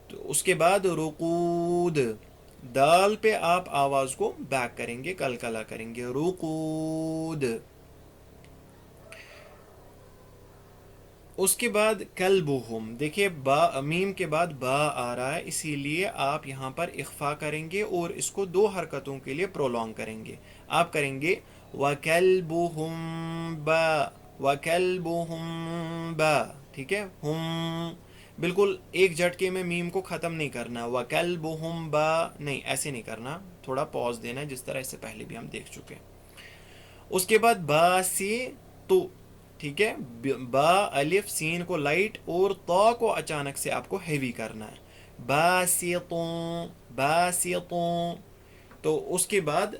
تو اس کے بعد رقود، دال پہ آپ آواز کو بیک کریں گے، کلکلا کریں گے، رقود۔ اس کے بعد کلبہم، دیکھیے میم کے بعد با آ رہا ہے، اسی لیے آپ یہاں پر اخفا کریں گے اور اس کو 2 حرکتوں کے لیے پرولونگ کریں گے، آپ کریں گے وَكَلْبُهُمْ با، وَكَلْبُهُمْ با، ٹھیک ہے، ہم بالکل ایک جھٹکے میں میم کو ختم نہیں کرنا، وَكَلْبُهُمْ با نہیں، ایسے نہیں کرنا، تھوڑا پاز دینا ہے، جس طرح اس سے پہلے بھی ہم دیکھ چکے ہیں۔ اس کے بعد با سی تو، ٹھیک ہے، با الف سین کو لائٹ اور تا کو اچانک سے آپ کو ہیوی کرنا ہے، باسطوں باسطوں. تو اس کے بعد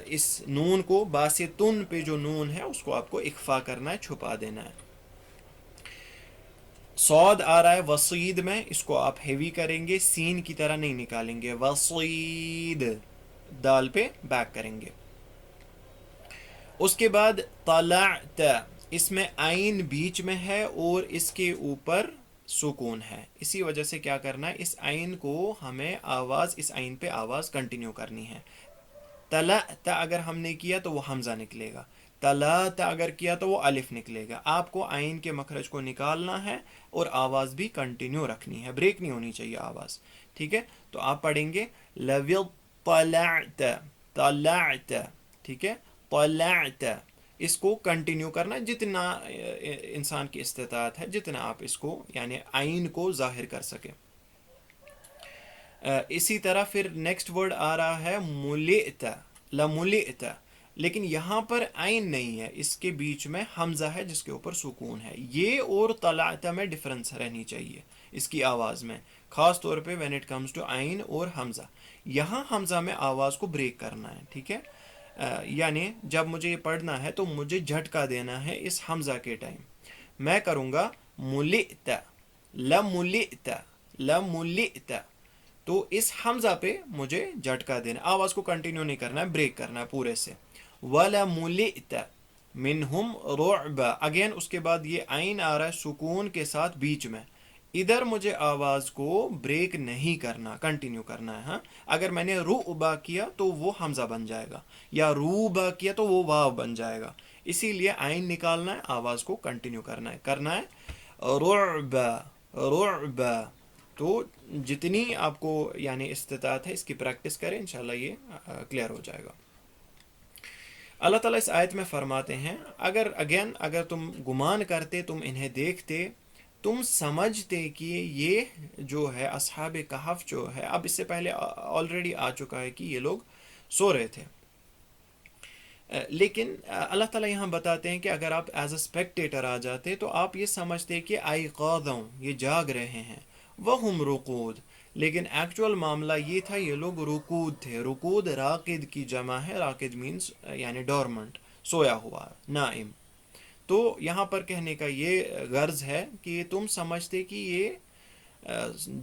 اس نون کو باسطن پہ جو نون ہے اس کو آپ کو اخفا کرنا ہے، چھپا دینا ہے. صاد آ رہا ہے وصید میں، اس کو آپ ہیوی کریں گے، سین کی طرح نہیں نکالیں گے، وصید، دال پہ بیک کریں گے. اس کے بعد طلعت، اس میں عین بیچ میں ہے اور اس کے اوپر سکون ہے، اسی وجہ سے کیا کرنا ہے، اس عین کو ہمیں آواز، اس عین پہ آواز کنٹینیو کرنی ہے. طلعت اگر ہم نے کیا تو وہ حمزہ نکلے گا، طلعت اگر کیا تو وہ الف نکلے گا. آپ کو عین کے مخرج کو نکالنا ہے اور آواز بھی کنٹینیو رکھنی ہے، بریک نہیں ہونی چاہیے آواز. ٹھیک ہے، تو آپ پڑھیں گے لو طلعت، طلعت، ٹھیک ہے، طلعت. اس کو کنٹینیو کرنا جتنا انسان کی استطاعت ہے، جتنا آپ اس کو یعنی عین کو ظاہر کر سکیں. اسی طرح پھر نیکسٹ ورڈ آ رہا ہے ملئت، لملئت، لیکن یہاں پر عین نہیں ہے، اس کے بیچ میں حمزہ ہے جس کے اوپر سکون ہے. یہ اور طلعت میں ڈفرنس رہنی چاہیے اس کی آواز میں، خاص طور پہ وین اٹ کمز ٹو عین اور حمزہ. یہاں حمزہ میں آواز کو بریک کرنا ہے، ٹھیک ہے. یعنی جب مجھے یہ پڑھنا ہے تو مجھے جھٹکا دینا ہے اس حمزہ کے ٹائم. میں کروں گا ملئت، لملئت، لملئت. تو اس حمزہ پہ مجھے جھٹکا دینا، آواز کو کنٹینیو نہیں کرنا ہے، بریک کرنا ہے پورے سے. وَلَمُلِئْتَ مِنْهُمْ رُعْبًا، اگین اس کے بعد یہ عین آ رہا ہے سکون کے ساتھ بیچ میں، ادھر مجھے آواز کو بریک نہیں کرنا، کنٹینیو کرنا ہے. ہاں، اگر میں نے رُعْبًا کیا تو وہ حمزہ بن جائے گا، یا روبا کیا تو وہ واو بن جائے گا. اسی لیے عین نکالنا ہے، آواز کو کنٹینیو کرنا ہے رعبا، رعبا. تو جتنی آپ کو یعنی استطاعت ہے اس کی پریکٹس کریں، انشاءاللہ یہ کلیئر ہو جائے گا. اللہ تعالیٰ اس آیت میں فرماتے ہیں، اگر تم گمان کرتے، تم انہیں دیکھتے، تم سمجھتے کہ یہ جو ہے اصحاب کہف جو ہے، اب اس سے پہلے آلریڈی آ چکا ہے کہ یہ لوگ سو رہے تھے. لیکن اللہ تعالیٰ یہاں بتاتے ہیں کہ اگر آپ ایز اے اسپیکٹیٹر آ جاتے تو آپ یہ سمجھتے کہ ایقاظوں، یہ جاگ رہے ہیں، وہم رقود، لیکن ایکچول معاملہ یہ تھا یہ لوگ رکود تھے. رکود راقد کی جمع ہے، راقد مینس یعنی ڈورمنٹ، سویا ہوا، نائم. تو یہاں پر کہنے کا یہ غرض ہے کہ تم سمجھتے کہ یہ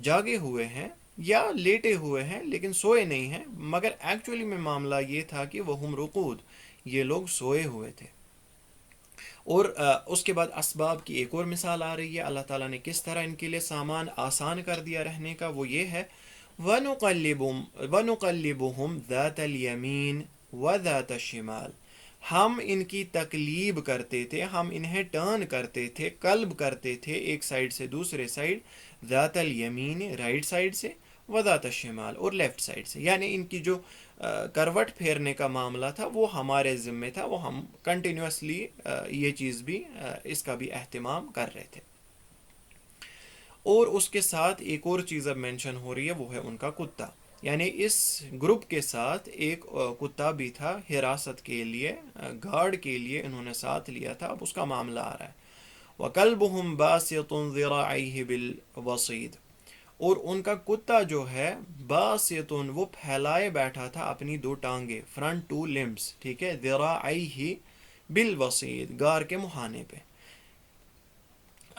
جاگے ہوئے ہیں یا لیٹے ہوئے ہیں لیکن سوئے نہیں ہیں، مگر ایکچولی میں معاملہ یہ تھا کہ وہم رقود، یہ لوگ سوئے ہوئے تھے. اور اس کے بعد اسباب کی ایک اور مثال آ رہی ہے، اللہ تعالیٰ نے کس طرح ان کے لیے سامان آسان کر دیا رہنے کا، وہ یہ ہے وَنُقَلِّبُهُمْ ذَاتَ الْيَمِينِ وَذَاتَ الشِّمَالِ، ہم ان کی تقلیب کرتے تھے، ہم انہیں ٹرن کرتے تھے، قلب کرتے تھے ایک سائیڈ سے دوسرے سائیڈ، ذات الیمین رائٹ سائیڈ سے، وذات الشمال اور لیفٹ سائیڈ سے. یعنی ان کی جو کروٹ پھیرنے کا معاملہ تھا وہ ہمارے ذمے تھا، وہ ہم کنٹینیوسلی یہ چیز بھی اس کا بھی اہتمام کر رہے تھے. اور اس کے ساتھ ایک اور چیز اب مینشن ہو رہی ہے، وہ ہے ان کا کتا. یعنی اس گروپ کے ساتھ ایک کتا بھی تھا حراست کے لیے، گارڈ کے لیے انہوں نے ساتھ لیا تھا. اب اس کا معاملہ آ رہا ہے وَكَلْبُهُمْ بَاسِطٌ ذِرَاعَيْهِ بِالْوَصِيدِ، اور ان کا کتا جو ہے باسطن، وہ پھیلائے بیٹھا تھا اپنی دو ٹانگیں، فرنٹ ٹو لمبس، ٹھیک ہے، ذراعیہ بالوسید، گار کے مہانے پہ.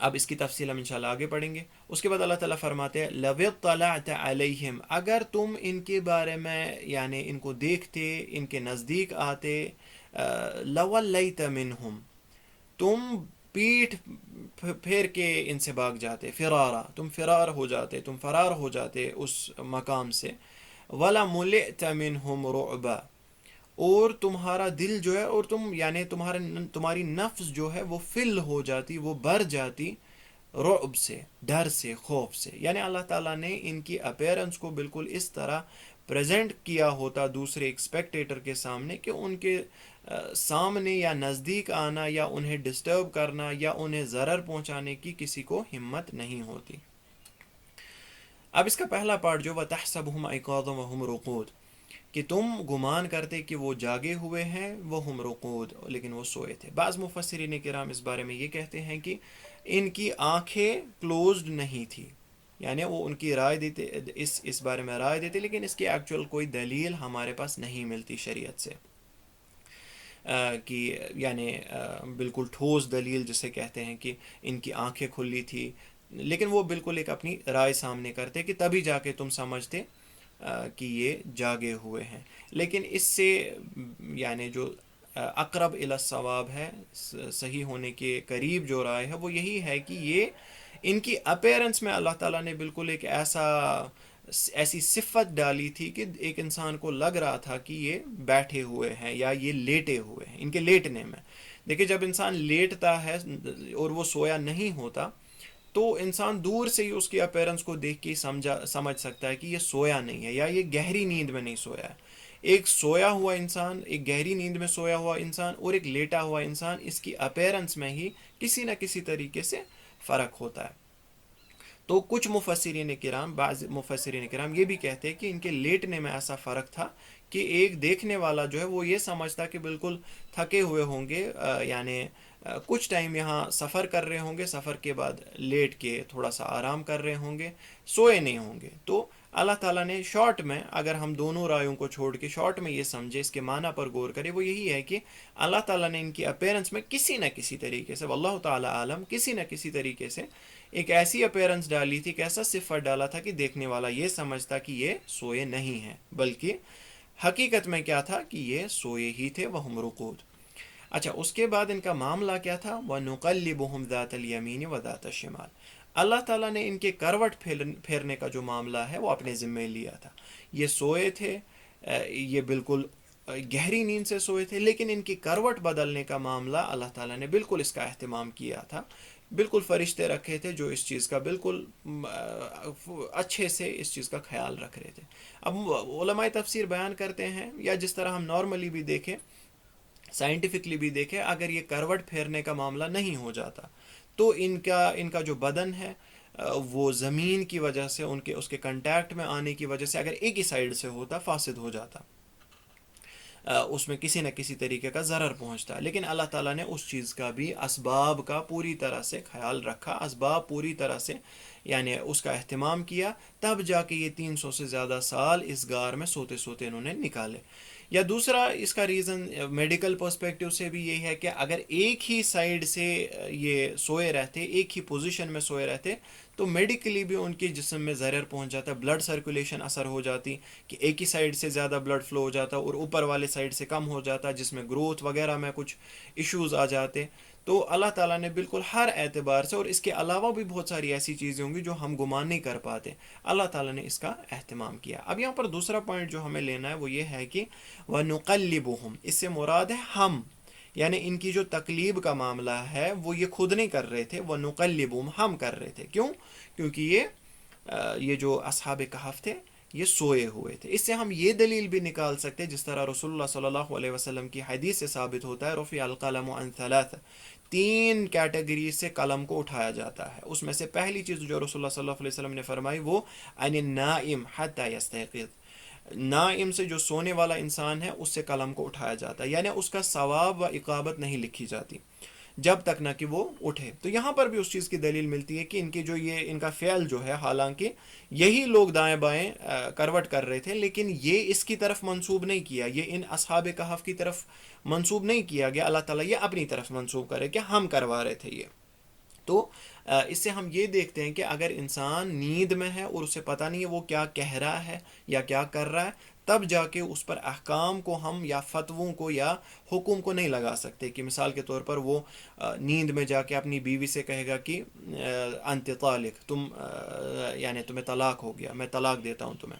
اب اس کی تفصیل ہم انشاءاللہ آگے پڑھیں گے. اس کے بعد اللہ تعالیٰ فرماتے ہیں لَوِ اطَّلَعْتَ عَلَيْهِمْ، اگر تم ان کے بارے میں یعنی ان کو دیکھتے، ان کے نزدیک آتے، لَوَلَّيْتَ مِنْهُمْ، تم پیٹھ پھیر کے ان سے بھاگ جاتے، فرارا، تم فرار ہو جاتے، تم فرار ہو جاتے اس مقام سے. وَلَمُلِئْتَ مِنْهُمْ رُعْبًا، اور تمہارا دل جو ہے اور تم یعنی تمہاری نفس جو ہے وہ فل ہو جاتی، وہ بھر جاتی رعب سے، ڈر سے، خوف سے. یعنی اللہ تعالیٰ نے ان کی اپیرنس کو بالکل اس طرح پریزنٹ کیا ہوتا دوسرے ایک اسپیکٹیٹر کے سامنے کہ ان کے سامنے یا نزدیک آنا یا انہیں ڈسٹرب کرنا یا انہیں ضرر پہنچانے کی کسی کو ہمت نہیں ہوتی. اب اس کا پہلا پارٹ جو وَتَحْسَبُهُمْ أَيْقَاظًا وَهُمْ رُقُودٌ، کہ تم گمان کرتے کہ وہ جاگے ہوئے ہیں، وہ ہم رقود، لیکن وہ سوئے تھے۔ بعض مفسرین کرام اس بارے میں یہ کہتے ہیں کہ ان کی آنکھیں کلوزڈ نہیں تھی، یعنی وہ ان کی رائے دیتے، اس بارے میں رائے دیتے، لیکن اس کی ایکچوئل کوئی دلیل ہمارے پاس نہیں ملتی شریعت سے، کہ یعنی بالکل ٹھوس دلیل جسے کہتے ہیں کہ ان کی آنکھیں کھلی تھی، لیکن وہ بالکل ایک اپنی رائے سامنے کرتے کہ تبھی جا کے تم سمجھتے کہ یہ جاگے ہوئے ہیں۔ لیکن اس سے یعنی جو اقرب الی الصواب ہے، صحیح ہونے کے قریب جو رائے ہے وہ یہی ہے کہ یہ ان کی اپیرنس میں اللہ تعالیٰ نے بالکل ایک ایسی صفت ڈالی تھی کہ ایک انسان کو لگ رہا تھا کہ یہ بیٹھے ہوئے ہیں یا یہ لیٹے ہوئے ہیں۔ ان کے لیٹنے میں دیکھیں، جب انسان لیٹتا ہے اور وہ سویا نہیں ہوتا تو انسان دور سے ہی اس کی اپیرنس کو دیکھ کے سمجھ سکتا ہے کہ یہ سویا نہیں ہے یا یہ گہری نیند میں نہیں سویا ہے۔ ایک سویا ہوا انسان، ایک گہری نیند میں سویا ہوا انسان اور ایک لیٹا ہوا انسان، اس کی اپیرنس میں ہی کسی نہ کسی طریقے سے فرق ہوتا ہے۔ تو کچھ مفسرین کرام، بعض مفسرین کرام یہ بھی کہتے ہیں کہ ان کے لیٹنے میں ایسا فرق تھا کہ ایک دیکھنے والا جو ہے وہ یہ سمجھتا کہ بالکل تھکے ہوئے ہوں گے، یعنی کچھ ٹائم یہاں سفر کر رہے ہوں گے، سفر کے بعد لیٹ کے تھوڑا سا آرام کر رہے ہوں گے، سوئے نہیں ہوں گے۔ تو اللہ تعالیٰ نے شارٹ میں، اگر ہم دونوں رائیوں کو چھوڑ کے شارٹ میں یہ سمجھے، اس کے معنی پر غور کرے، وہ یہی ہے کہ اللہ تعالیٰ نے ان کی اپیرنس میں کسی نہ کسی طریقے سے، واللہ تعالیٰ عالم، کسی نہ کسی طریقے سے ایک ایسی اپیرنس ڈالی تھی، ایک ایسا صفت ڈالا تھا کہ دیکھنے والا یہ سمجھتا کہ یہ سوئے نہیں ہیں، بلکہ حقیقت میں کیا تھا کہ یہ سوئے ہی تھے، وہم رقود۔ اچھا، اس کے بعد ان کا معاملہ کیا تھا؟ وَنُقَلِّبُهُمْ ذَاتَ الْيَمِينِ وَذَاتَ الشِّمَالِ۔ اللہ تعالیٰ نے ان کے کروٹ پھیرنے کا جو معاملہ ہے وہ اپنے ذمے لیا تھا۔ یہ سوئے تھے، یہ بالکل گہری نیند سے سوئے تھے، لیکن ان کی کروٹ بدلنے کا معاملہ اللہ تعالیٰ نے بالکل اس کا اہتمام کیا تھا۔ بالکل فرشتے رکھے تھے جو اس چیز کا بالکل اچھے سے اس چیز کا خیال رکھ رہے تھے۔ اب علماء تفسیر بیان کرتے ہیں، یا جس طرح ہم نارملی بھی دیکھیں، سائنٹیفکلی بھی دیکھیں، اگر یہ کروٹ پھیرنے کا معاملہ نہیں ہو جاتا تو ان کا جو بدن ہے وہ زمین کی وجہ سے، اس کے کنٹیکٹ میں آنے کی وجہ سے اگر ایک ہی سائیڈ سے ہوتا، فاسد ہو جاتا، اس میں کسی نہ کسی طریقے کا ضرر پہنچتا ہے۔ لیکن اللہ تعالیٰ نے اس چیز کا بھی، اسباب کا پوری طرح سے خیال رکھا، اسباب پوری طرح سے یعنی اس کا اہتمام کیا، تب جا کے یہ 300 سے زیادہ سال اس غار میں سوتے سوتے انہوں نے نکالے۔ یا دوسرا اس کا ریزن میڈیکل پرسپیکٹیو سے بھی یہی ہے کہ اگر ایک ہی سائیڈ سے یہ سوئے رہتے، ایک ہی پوزیشن میں سوئے رہتے، تو میڈیکلی بھی ان کے جسم میں ضرر پہنچ جاتا، بلڈ سرکولیشن اثر ہو جاتی، کہ ایک ہی سائیڈ سے زیادہ بلڈ فلو ہو جاتا اور اوپر والے سائیڈ سے کم ہو جاتا، جس میں گروتھ وغیرہ میں کچھ ایشوز آ جاتے۔ تو اللہ تعالیٰ نے بالکل ہر اعتبار سے، اور اس کے علاوہ بھی بہت ساری ایسی چیزیں ہوں گی جو ہم گمان نہیں کر پاتے، اللہ تعالیٰ نے اس کا اہتمام کیا۔ اب یہاں پر دوسرا پوائنٹ جو ہمیں لینا ہے وہ یہ ہے کہ وَنُقَلِّبُهُمْ، اس سے مراد ہے ہم، یعنی ان کی جو تقلیب کا معاملہ ہے وہ یہ خود نہیں کر رہے تھے، وَنُقَلِّبُهُمْ، ہم کر رہے تھے۔ کیوں؟ کیونکہ یہ جو اصحاب کہف تھے یہ سوئے ہوئے تھے۔ اس سے ہم یہ دلیل بھی نکال سکتے، جس طرح رسول اللہ صلی اللہ علیہ وسلم کی حدیث سے ثابت ہوتا ہے، رفع القلم عن ثلاث، 3 کیٹیگری سے قلم کو اٹھایا جاتا ہے۔ اس میں سے پہلی چیز جو رسول اللہ صلی اللہ علیہ وسلم نے فرمائی وہ عن النائم حتی یستیقظ، نائم سے، جو سونے والا انسان ہے، اس سے قلم کو اٹھایا جاتا ہے، یعنی اس کا ثواب و عقابت نہیں لکھی جاتی جب تک نہ کہ وہ اٹھے۔ تو یہاں پر بھی اس چیز کی دلیل ملتی ہے کہ ان کا فعل جو ہے، حالانکہ یہی لوگ دائیں بائیں کروٹ کر رہے تھے، لیکن یہ اس کی طرف منسوب نہیں کیا، یہ ان اصحاب کہف کی طرف منسوب نہیں کیا گیا، اللہ تعالیٰ یہ اپنی طرف منسوب کرے کہ ہم کروا رہے تھے یہ۔ تو اس سے ہم یہ دیکھتے ہیں کہ اگر انسان نیند میں ہے اور اسے پتہ نہیں ہے وہ کیا کہہ رہا ہے یا کیا کر رہا ہے، تب جا کے اس پر احکام کو ہم یا فتووں کو یا حکم کو نہیں لگا سکتے، کہ مثال کے طور پر وہ نیند میں جا کے اپنی بیوی سے کہے گا کہ انت طالق، تم یعنی تمہیں طلاق ہو گیا، میں طلاق دیتا ہوں تمہیں،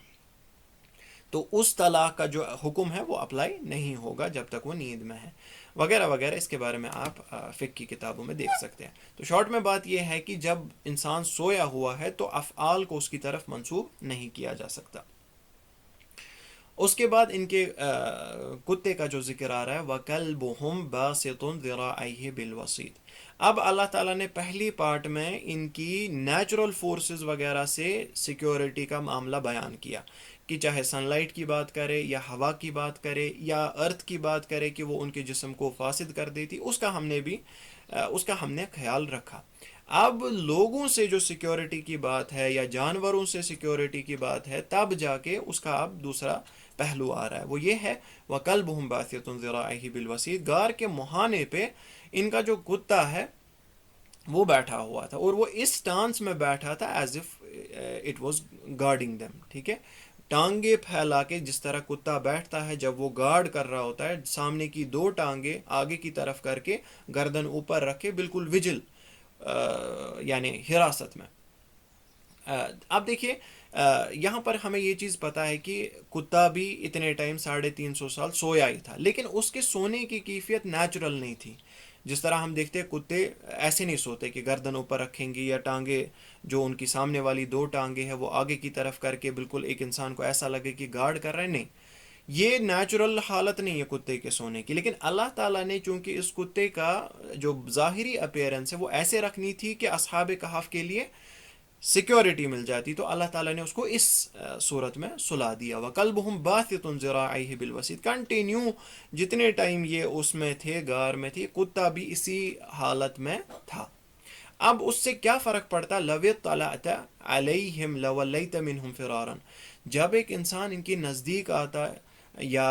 تو اس طلاق کا جو حکم ہے وہ اپلائی نہیں ہوگا جب تک وہ نیند میں ہے، وغیرہ وغیرہ۔ اس کے بارے میں آپ فقہ کی کتابوں میں دیکھ سکتے ہیں۔ تو شارٹ میں بات یہ ہے کہ جب انسان سویا ہوا ہے تو افعال کو اس کی طرف منسوب نہیں کیا جا سکتا۔ اس کے بعد ان کے کتے کا جو ذکر آ رہا ہے، وَكَلْبُهُمْ بَاسِطٌ ذِرَاعَيْهِ بِالْوَصِيدِ، اب اللہ تعالیٰ نے پہلی پارٹ میں ان کی نیچرل فورسز وغیرہ سے سیکیورٹی کا معاملہ بیان کیا کہ چاہے سن لائٹ کی بات کرے یا ہوا کی بات کرے یا ارتھ کی بات کرے کہ وہ ان کے جسم کو فاسد کر دیتی، اس کا ہم نے خیال رکھا۔ اب لوگوں سے جو سیکیورٹی کی بات ہے یا جانوروں سے سیکیورٹی کی بات ہے، تب جا کے اس کا اب دوسرا پہلو آ رہا ہے، وہ یہ ہے وَكَلْبُهُمْ بَاسِطٌ ذِرَاعِهِ بِالْوَسِيدِ، غار کے مہانے پہ ان کا جو کتا ہے وہ بیٹھا ہوا تھا، اور وہ اس ٹانس میں بیٹھا تھا as if it was guarding them, ٹھیک ہے، ٹانگیں پھیلا کے جس طرح کتا بیٹھتا ہے جب وہ گارڈ کر رہا ہوتا ہے، سامنے کی دو ٹانگیں آگے کی طرف کر کے گردن اوپر رکھ کے بالکل وجل، یعنی حراست میں۔ اب دیکھیے یہاں پر ہمیں یہ چیز پتہ ہے کہ کتا بھی اتنے ٹائم 350 سال سویا ہی تھا، لیکن اس کے سونے کی کیفیت نیچرل نہیں تھی۔ جس طرح ہم دیکھتے ہیں کتے ایسے نہیں سوتے کہ گردن اوپر رکھیں گی یا ٹانگیں جو ان کی سامنے والی دو ٹانگیں ہیں وہ آگے کی طرف کر کے بالکل ایک انسان کو ایسا لگے کہ گارڈ کر رہے ہیں، نہیں، یہ نیچرل حالت نہیں ہے کتے کے سونے کی۔ لیکن اللہ تعالیٰ نے چونکہ اس کتے کا جو ظاہری اپیرنس ہے وہ ایسے رکھنی تھی کہ اصحاب کہف کے لیے سیکیورٹی مل جاتی، تو اللہ تعالیٰ نے اس کو اس صورت میں سلا دیا۔ وَقَلْبُهُمْ بَاسِطٌ ذِرَاعِهِ بِالْوَسِيدِ، کنٹینیو جتنے ٹائم یہ اس میں تھے، غار میں تھی، کتا بھی اسی حالت میں تھا۔ اب اس سے کیا فرق پڑتا؟ لَوِ اطَّلَعْتَ عَلَيْهِمْ لَوَلَّيْتَ مِنْهُمْ فِرَارًا، جب ایک انسان ان کی نزدیک آتا ہے، یا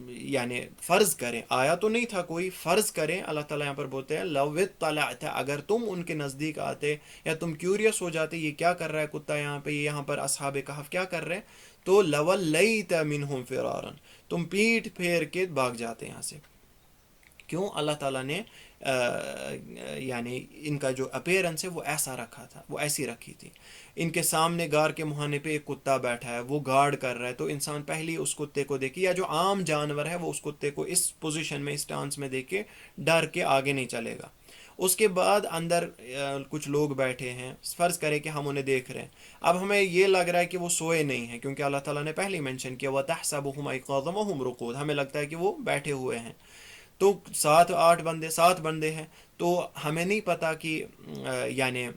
یعنی فرض کریں، آیا تو نہیں تھا کوئی، فرض کریں اللہ تعالیٰ یہاں پر بولتے ہیں لَوِ اطَّلَعْتَ، اگر تم ان کے نزدیک آتے یا تم کیوریس ہو جاتے یہ کیا کر رہا ہے کتا یہاں پہ، یہ یہاں پر اصحاب کہف کیا کر رہے ہیں، تو لَوَلَّيْتَ مِنْهُمْ فِرَارًا، تم پیٹ پھیر کے بھاگ جاتے یہاں سے۔ کیوں؟ اللہ تعالیٰ نے یعنی ان کا جو اپیرنس ہے وہ ایسا رکھا تھا، وہ ایسی رکھی تھی۔ ان کے سامنے غار کے مہانے پہ ایک کتا بیٹھا ہے، وہ گارڈ کر رہا ہے، تو انسان پہلی اس کتے کو دیکھے، یا جو عام جانور ہے وہ اس کتے کو اس پوزیشن میں، اس ٹانس میں دیکھ کے ڈر کے آگے نہیں چلے گا۔ اس کے بعد اندر کچھ لوگ بیٹھے ہیں، فرض کرے کہ ہم انہیں دیکھ رہے ہیں، اب ہمیں یہ لگ رہا ہے کہ وہ سوئے نہیں ہیں، کیونکہ اللہ تعالیٰ نے پہلے مینشن کیا وَتَحْسَبُهُمْ أَيْقَاظًا وَهُمْ رُقُودٌ، ہمیں لگتا ہے کہ وہ بیٹھے ہوئے ہیں، تو 7 بندے ہیں، تو ہمیں نہیں پتا کہ یعنی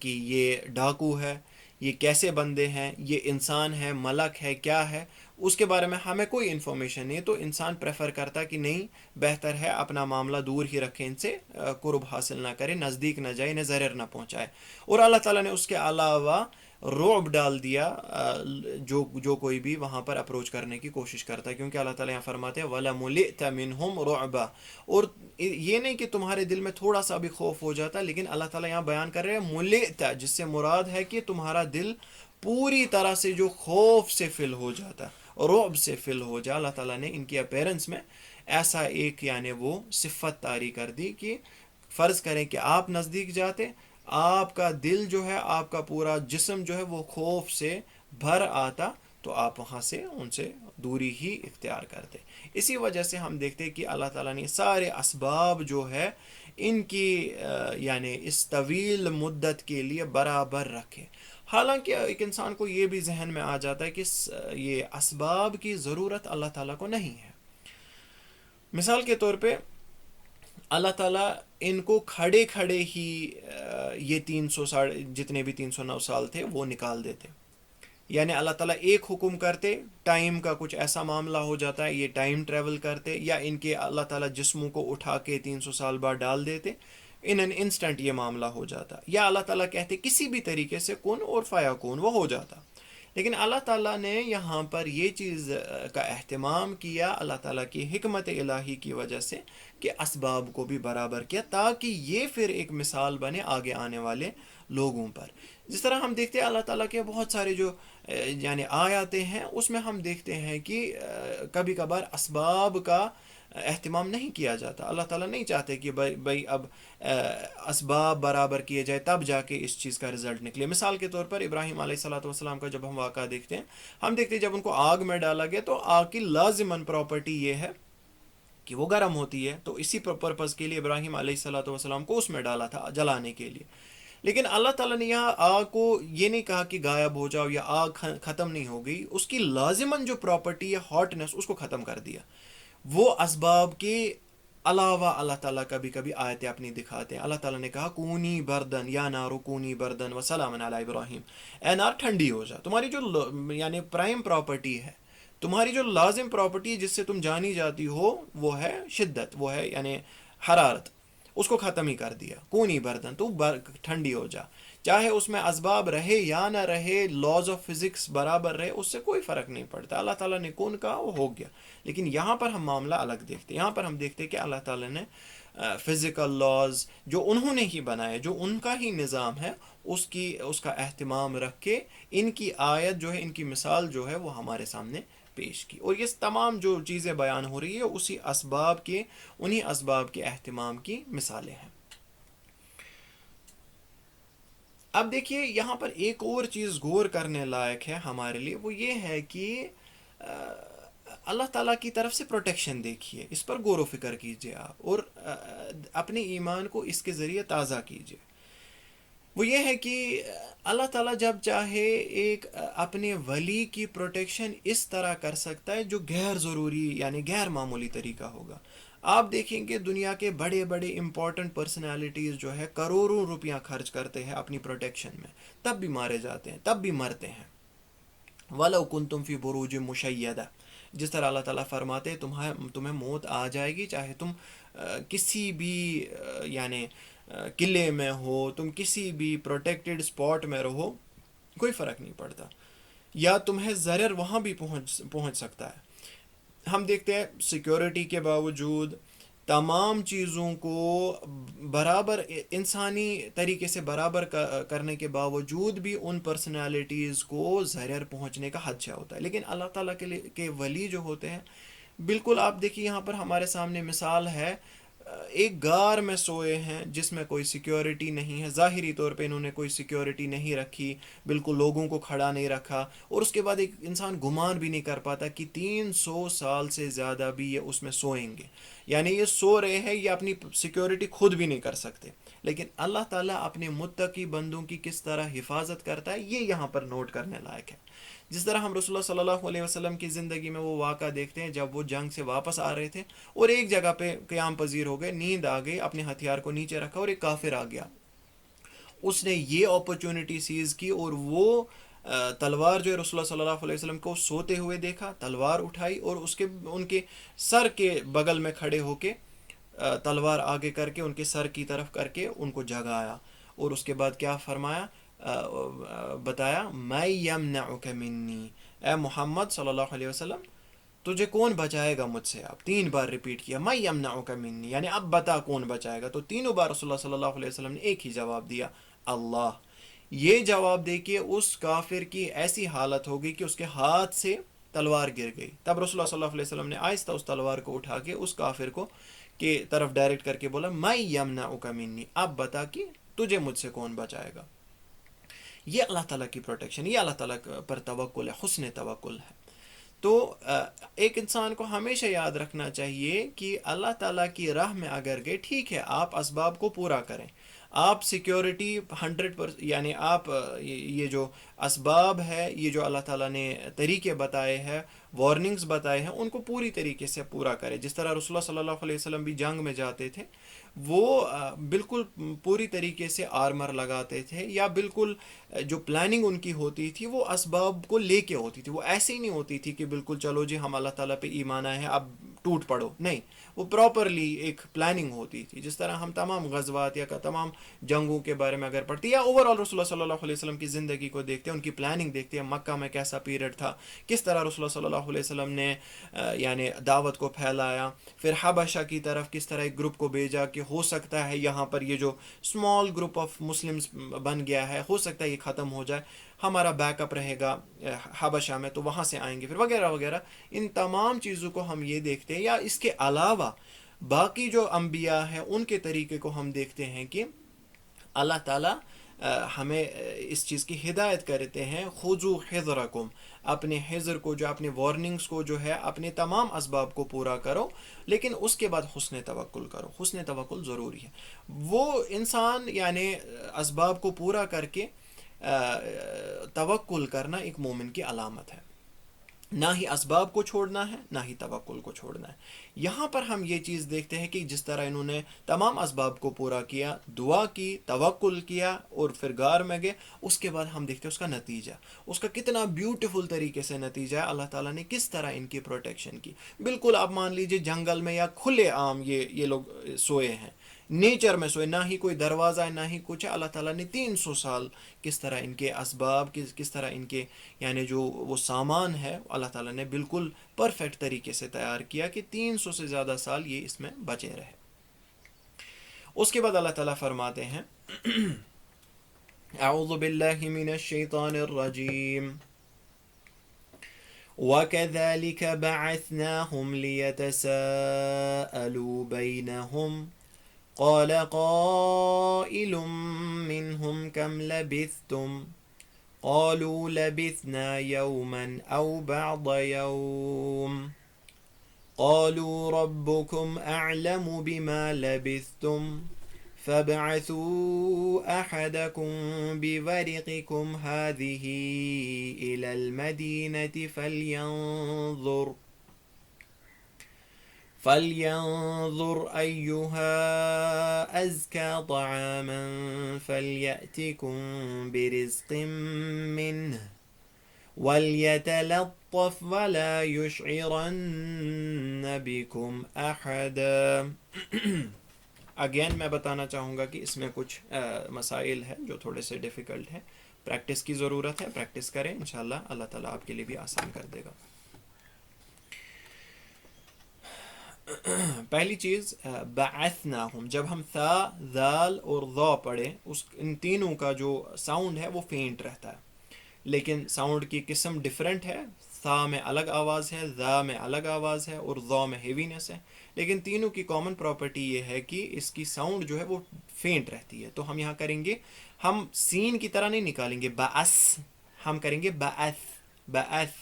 کہ یہ ڈاکو ہے، یہ کیسے بندے ہیں، یہ انسان ہے، ملک ہے، کیا ہے، اس کے بارے میں ہمیں کوئی انفارمیشن نہیں ہے، تو انسان پریفر کرتا کہ نہیں، بہتر ہے اپنا معاملہ دور ہی رکھیں، ان سے قرب حاصل نہ کرے، نزدیک نہ جائے، انہیں ضرر نہ پہنچائے۔ اور اللہ تعالیٰ نے اس کے علاوہ رعب ڈال دیا جو کوئی بھی وہاں پر اپروچ کرنے کی کوشش کرتا ہے، کیونکہ اللہ تعالیٰ یہاں فرماتے ہیں وَلَمُلِئْتَ مِنْهُمْ رُعْبًا، اور یہ نہیں کہ تمہارے دل میں تھوڑا سا بھی خوف ہو جاتا، لیکن اللہ تعالیٰ یہاں بیان کر رہے ہیں مُلِئْتَ، جس سے مراد ہے کہ تمہارا دل پوری طرح سے جو خوف سے فل ہو جاتا، رعب سے فل ہو جا۔ اللہ تعالیٰ نے ان کی اپیرنس میں ایسا ایک یعنی وہ صفت طاری کر دی کہ فرض کریں کہ آپ نزدیک جاتے، آپ کا دل جو ہے، آپ کا پورا جسم جو ہے وہ خوف سے بھر آتا، تو آپ وہاں سے ان سے دوری ہی اختیار کرتے۔ اسی وجہ سے ہم دیکھتے کہ اللہ تعالیٰ نے سارے اسباب جو ہے ان کی یعنی اس طویل مدت کے لیے برابر رکھے۔ حالانکہ ایک انسان کو یہ بھی ذہن میں آ جاتا ہے کہ یہ اسباب کی ضرورت اللہ تعالیٰ کو نہیں ہے۔ مثال کے طور پہ اللہ تعالیٰ ان کو کھڑے کھڑے ہی یہ 300 جتنے بھی 309 سال تھے وہ نکال دیتے، یعنی اللہ تعالیٰ ایک حکم کرتے، ٹائم کا کچھ ایسا معاملہ ہو جاتا ہے، یہ ٹائم ٹریول کرتے، یا ان کے اللہ تعالیٰ جسموں کو اٹھا کے 300 سال بعد ڈال دیتے، ان این انسٹنٹ یہ معاملہ ہو جاتا، یا اللہ تعالیٰ کہتے کسی بھی طریقے سے کن اور فیکون، وہ ہو جاتا۔ لیکن اللہ تعالیٰ نے یہاں پر یہ چیز کا اہتمام کیا اللہ تعالیٰ کی حکمت الہی کی وجہ سے کہ اسباب کو بھی برابر کیا، تاکہ یہ پھر ایک مثال بنے آگے آنے والے لوگوں پر۔ جس طرح ہم دیکھتے ہیں اللہ تعالیٰ کے بہت سارے جو یعنی آیاتیں ہیں، اس میں ہم دیکھتے ہیں کہ کبھی کبھار اسباب کا اہتمام نہیں کیا جاتا۔ اللہ تعالیٰ نہیں چاہتے کہ بھائی اب اسباب برابر کیے جائے تب جا کے اس چیز کا رزلٹ نکلے۔ مثال کے طور پر ابراہیم علیہ السلام کا جب ہم واقعہ دیکھتے ہیں، ہم دیکھتے ہیں جب ان کو آگ میں ڈالا گیا تو آگ کی لازماً پراپرٹی یہ ہے کہ وہ گرم ہوتی ہے، تو اسی پرپز کے لیے ابراہیم علیہ السلام کو اس میں ڈالا تھا جلانے کے لیے۔ لیکن اللہ تعالیٰ نے یہاں آگ کو یہ نہیں کہا کہ غائب ہو جاؤ یا آگ ختم نہیں ہو گئی، اس کی لازماً جو پراپرٹی ہے ہاٹنس، اس کو ختم کر دیا۔ وہ اسباب کے علاوہ اللہ تعالیٰ کبھی کبھی آیتیں اپنی دکھاتے ہیں. اللہ تعالیٰ نے کہا کونی بردن یا نارو کونی بردن و سلام علی ابراہیم. اے نار ٹھنڈی ہو جا. تمہاری جو یعنی پرائم پراپرٹی ہے، تمہاری جو لازم پراپرٹی جس سے تم جانی جاتی ہو، وہ ہے شدت، وہ ہے یعنی حرارت. اس کو ختم ہی کر دیا. کونی بردن، تو ٹھنڈی ہو جا. چاہے اس میں اسباب رہے یا نہ رہے، لاز آف فزکس برابر رہے، اس سے کوئی فرق نہیں پڑتا. اللہ تعالیٰ نے کون کہا وہ ہو گیا. لیکن یہاں پر ہم معاملہ الگ دیکھتے ہیں. یہاں پر ہم دیکھتے ہیں کہ اللہ تعالیٰ نے فزیکل لاز جو انہوں نے ہی بنائے، جو ان کا ہی نظام ہے، اس کا اہتمام رکھ کے ان کی آیت جو ہے، ان کی مثال جو ہے وہ ہمارے سامنے پیش کی. اور یہ تمام جو چیزیں بیان ہو رہی ہے اسی اسباب کے، انہی اسباب کے اہتمام کی مثالیں ہیں. اب دیکھیے یہاں پر ایک اور چیز غور کرنے لائق ہے ہمارے لیے، وہ یہ ہے کہ اللہ تعالیٰ کی طرف سے پروٹیکشن دیکھیے، اس پر غور و فکر کیجیے آپ، اور اپنے ایمان کو اس کے ذریعے تازہ کیجیے. وہ یہ ہے کہ اللہ تعالیٰ جب چاہے ایک اپنے ولی کی پروٹیکشن اس طرح کر سکتا ہے جو غیر ضروری یعنی غیر معمولی طریقہ ہوگا. آپ دیکھیں کہ دنیا کے بڑے بڑے امپورٹنٹ پرسنالٹیز جو ہے کروڑوں روپیہ خرچ کرتے ہیں اپنی پروٹیکشن میں، تب بھی مارے جاتے ہیں، تب بھی مرتے ہیں. وَلَوْ كُنْتُمْ فِي بُرُوجٍ مُشَيَّدَةٍ. جس طرح اللہ تعالیٰ فرماتے تمہیں موت آ جائے گی، چاہے تم کسی بھی یعنی قلعے میں ہو، تم کسی بھی پروٹیکٹڈ اسپاٹ میں رہو، کوئی فرق نہیں پڑتا، یا تمہیں ضرر وہاں بھی پہنچ سکتا ہے. ہم دیکھتے ہیں سیکیورٹی کے باوجود، تمام چیزوں کو برابر انسانی طریقے سے برابر کرنے کے باوجود بھی ان پرسنالٹیز کو ضرر پہنچنے کا خدشہ ہوتا ہے. لیکن اللہ تعالیٰ کے ولی جو ہوتے ہیں، بالکل آپ دیکھیے یہاں پر ہمارے سامنے مثال ہے، ایک غار میں سوئے ہیں جس میں کوئی سیکیورٹی نہیں ہے. ظاہری طور پہ انہوں نے کوئی سیکیورٹی نہیں رکھی، بالکل لوگوں کو کھڑا نہیں رکھا، اور اس کے بعد ایک انسان گمان بھی نہیں کر پاتا کہ 300 سال سے زیادہ بھی یہ اس میں سوئیں گے. یعنی یہ سو رہے ہیں، یہ اپنی سیکیورٹی خود بھی نہیں کر سکتے. لیکن اللہ تعالیٰ اپنے متقی بندوں کی کس طرح حفاظت کرتا ہے، یہ یہاں پر نوٹ کرنے لائق ہے. جس طرح ہم رسول اللہ صلی اللہ علیہ وسلم کی زندگی میں وہ واقعہ دیکھتے ہیں جب وہ جنگ سے واپس آ رہے تھے اور ایک جگہ پہ قیام پذیر ہو گئے، نیند آ گئی، اپنے ہتھیار کو نیچے رکھا اور ایک کافر آ گیا. اس نے یہ اپرچونٹی سیز کی اور وہ تلوار جو ہے رسول اللہ صلی اللہ علیہ وسلم کو سوتے ہوئے دیکھا، تلوار اٹھائی اور ان کے سر کے بغل میں کھڑے ہو کے تلوار آگے کر کے ان کے سر کی طرف کر کے ان کو جگایا. اور اس کے بعد کیا فرمایا، بتایا میں یمنعک منی، اے محمد صلی اللہ علیہ وسلم تجھے کون بچائے گا مجھ سے. اب 3 بار ریپیٹ کیا میں یمنعک منی، یعنی اب بتا کون بچائے گا. تو تینوں بار رسول اللہ صلی اللہ علیہ وسلم نے ایک ہی جواب دیا، اللہ. یہ جواب دے کے اس کافر کی ایسی حالت ہو گئی کہ اس کے ہاتھ سے تلوار گر گئی. تب رسول اللہ صلی اللہ علیہ وسلم نے آہستہ اس تلوار کو اٹھا کے اس کافر کو کے طرف ڈائریکٹ کر کے بولا میں یمنعک منی، اب بتا کہ تجھے مجھ سے کون بچائے گا. یہ اللہ تعالیٰ کی پروٹیکشن، یہ اللہ تعالیٰ پر توکل ہے، حسن توکل ہے. تو ایک انسان کو ہمیشہ یاد رکھنا چاہیے کہ اللہ تعالیٰ کی راہ میں اگر گئے، ٹھیک ہے آپ اسباب کو پورا کریں، آپ سیکیورٹی 100% یعنی آپ یہ جو اسباب ہے، یہ جو اللہ تعالیٰ نے طریقے بتائے ہیں، وارننگز بتائے ہیں، ان کو پوری طریقے سے پورا کریں. جس طرح رسول اللہ صلی اللہ علیہ وسلم بھی جنگ میں جاتے تھے، وہ بالکل پوری طریقے سے آرمر لگاتے تھے، یا بالکل جو پلاننگ ان کی ہوتی تھی وہ اسباب کو لے کے ہوتی تھی. وہ ایسے ہی نہیں ہوتی تھی کہ بالکل چلو جی ہم اللہ تعالیٰ پہ ایمان آئے ہیں اب ٹوٹ پڑو، نہیں، وہ پراپرلی ایک پلاننگ ہوتی تھی. جس طرح ہم تمام غزوات یا تمام جنگوں کے بارے میں اگر پڑھتے یا اوور آل رسول اللہ صلی اللہ علیہ وسلم کی زندگی کو دیکھتے ہیں، ان کی پلاننگ دیکھتے ہیں، مکہ میں کیسا پیریڈ تھا، کس طرح رسول اللہ صلی اللہ علیہ وسلم نے یعنی دعوت کو پھیلایا، پھر حبشہ کی طرف کس طرح ایک گروپ کو بھیجا کہ ہو سکتا ہے یہاں پر یہ جو اسمال گروپ آف مسلمز بن گیا ہے، ہو سکتا ہے یہ ختم ہو جائے، ہمارا بیک اپ رہے گا حبشہ میں، تو وہاں سے آئیں گے پھر، وغیرہ وغیرہ. ان تمام چیزوں کو ہم یہ دیکھتے ہیں، یا اس کے علاوہ باقی جو انبیاء ہیں ان کے طریقے کو ہم دیکھتے ہیں کہ اللہ تعالیٰ ہمیں اس چیز کی ہدایت کرتے ہیں، خذوا حذرکم، اپنے حذر کو، جو اپنے وارننگز کو جو ہے، اپنے تمام اسباب کو پورا کرو، لیکن اس کے بعد حسن توکل کرو. حسن توکل ضروری ہے. وہ انسان یعنی اسباب کو پورا کر کے توکل کرنا ایک مومن کی علامت ہے. نہ ہی اسباب کو چھوڑنا ہے، نہ ہی توکل کو چھوڑنا ہے۔ یہاں پر ہم یہ چیز دیکھتے ہیں کہ جس طرح انہوں نے تمام اسباب کو پورا کیا، دعا کی، توکل کیا اور پھر غار میں گئے، اس کے بعد ہم دیکھتے ہیں اس کا نتیجہ، اس کا کتنا بیوٹیفل طریقے سے نتیجہ ہے، اللہ تعالیٰ نے کس طرح ان کی پروٹیکشن کی۔ بالکل آپ مان لیجئے جنگل میں یا کھلے عام یہ لوگ سوئے ہیں، نیچر میں سوئے، نہ ہی کوئی دروازہ ہے نہ ہی کچھ ہے، اللہ تعالیٰ نے 300 سال کس طرح ان کے اسباب، کس طرح ان کے یعنی جو وہ سامان ہے اللہ تعالیٰ نے بالکل پرفیکٹ طریقے سے تیار کیا کہ 300 سے زیادہ سال یہ اس میں بچے رہے۔ اس کے بعد اللہ تعالیٰ فرماتے ہیں اعوذ باللہ من الشیطان الرجیم وَكَذَلِكَ بَعَثْنَاهُمْ لِيَتَسَاءَلُوا بَيْنَهُمْ قال قائل منهم كم لبثتم قالوا لبثنا يوما أو بعض يوم قالوا ربكم أعلم بما لبثتم فابعثوا أحدكم بورقكم هذه إلى المدينة فلينظر أيها أزكى طعاما فليأتكم برزق منه وليتلطف ولا يشعرن بكم أحدا۔ اگین میں بتانا چاہوں گا کہ اس میں کچھ مسائل ہیں جو تھوڑے سے ڈیفیکلٹ ہیں، پریکٹس کی ضرورت ہے، پریکٹس کریں، انشاءاللہ اللہ تعالیٰ آپ کے لیے بھی آسان کر دے گا۔ پہلی چیز بعثناہم، جب ہم ثا، ذال اور ضا پڑھیں ان تینوں کا جو ساؤنڈ ہے وہ فینٹ رہتا ہے، لیکن ساؤنڈ کی قسم ڈیفرنٹ ہے، ثا میں الگ آواز ہے، ذا میں الگ آواز ہے اور ضا میں ہیوینس ہے، لیکن تینوں کی کامن پراپرٹی یہ ہے کہ اس کی ساؤنڈ جو ہے وہ فینٹ رہتی ہے۔ تو ہم یہاں کریں گے، ہم سین کی طرح نہیں نکالیں گے بعث، ہم کریں گے بعث، بعث،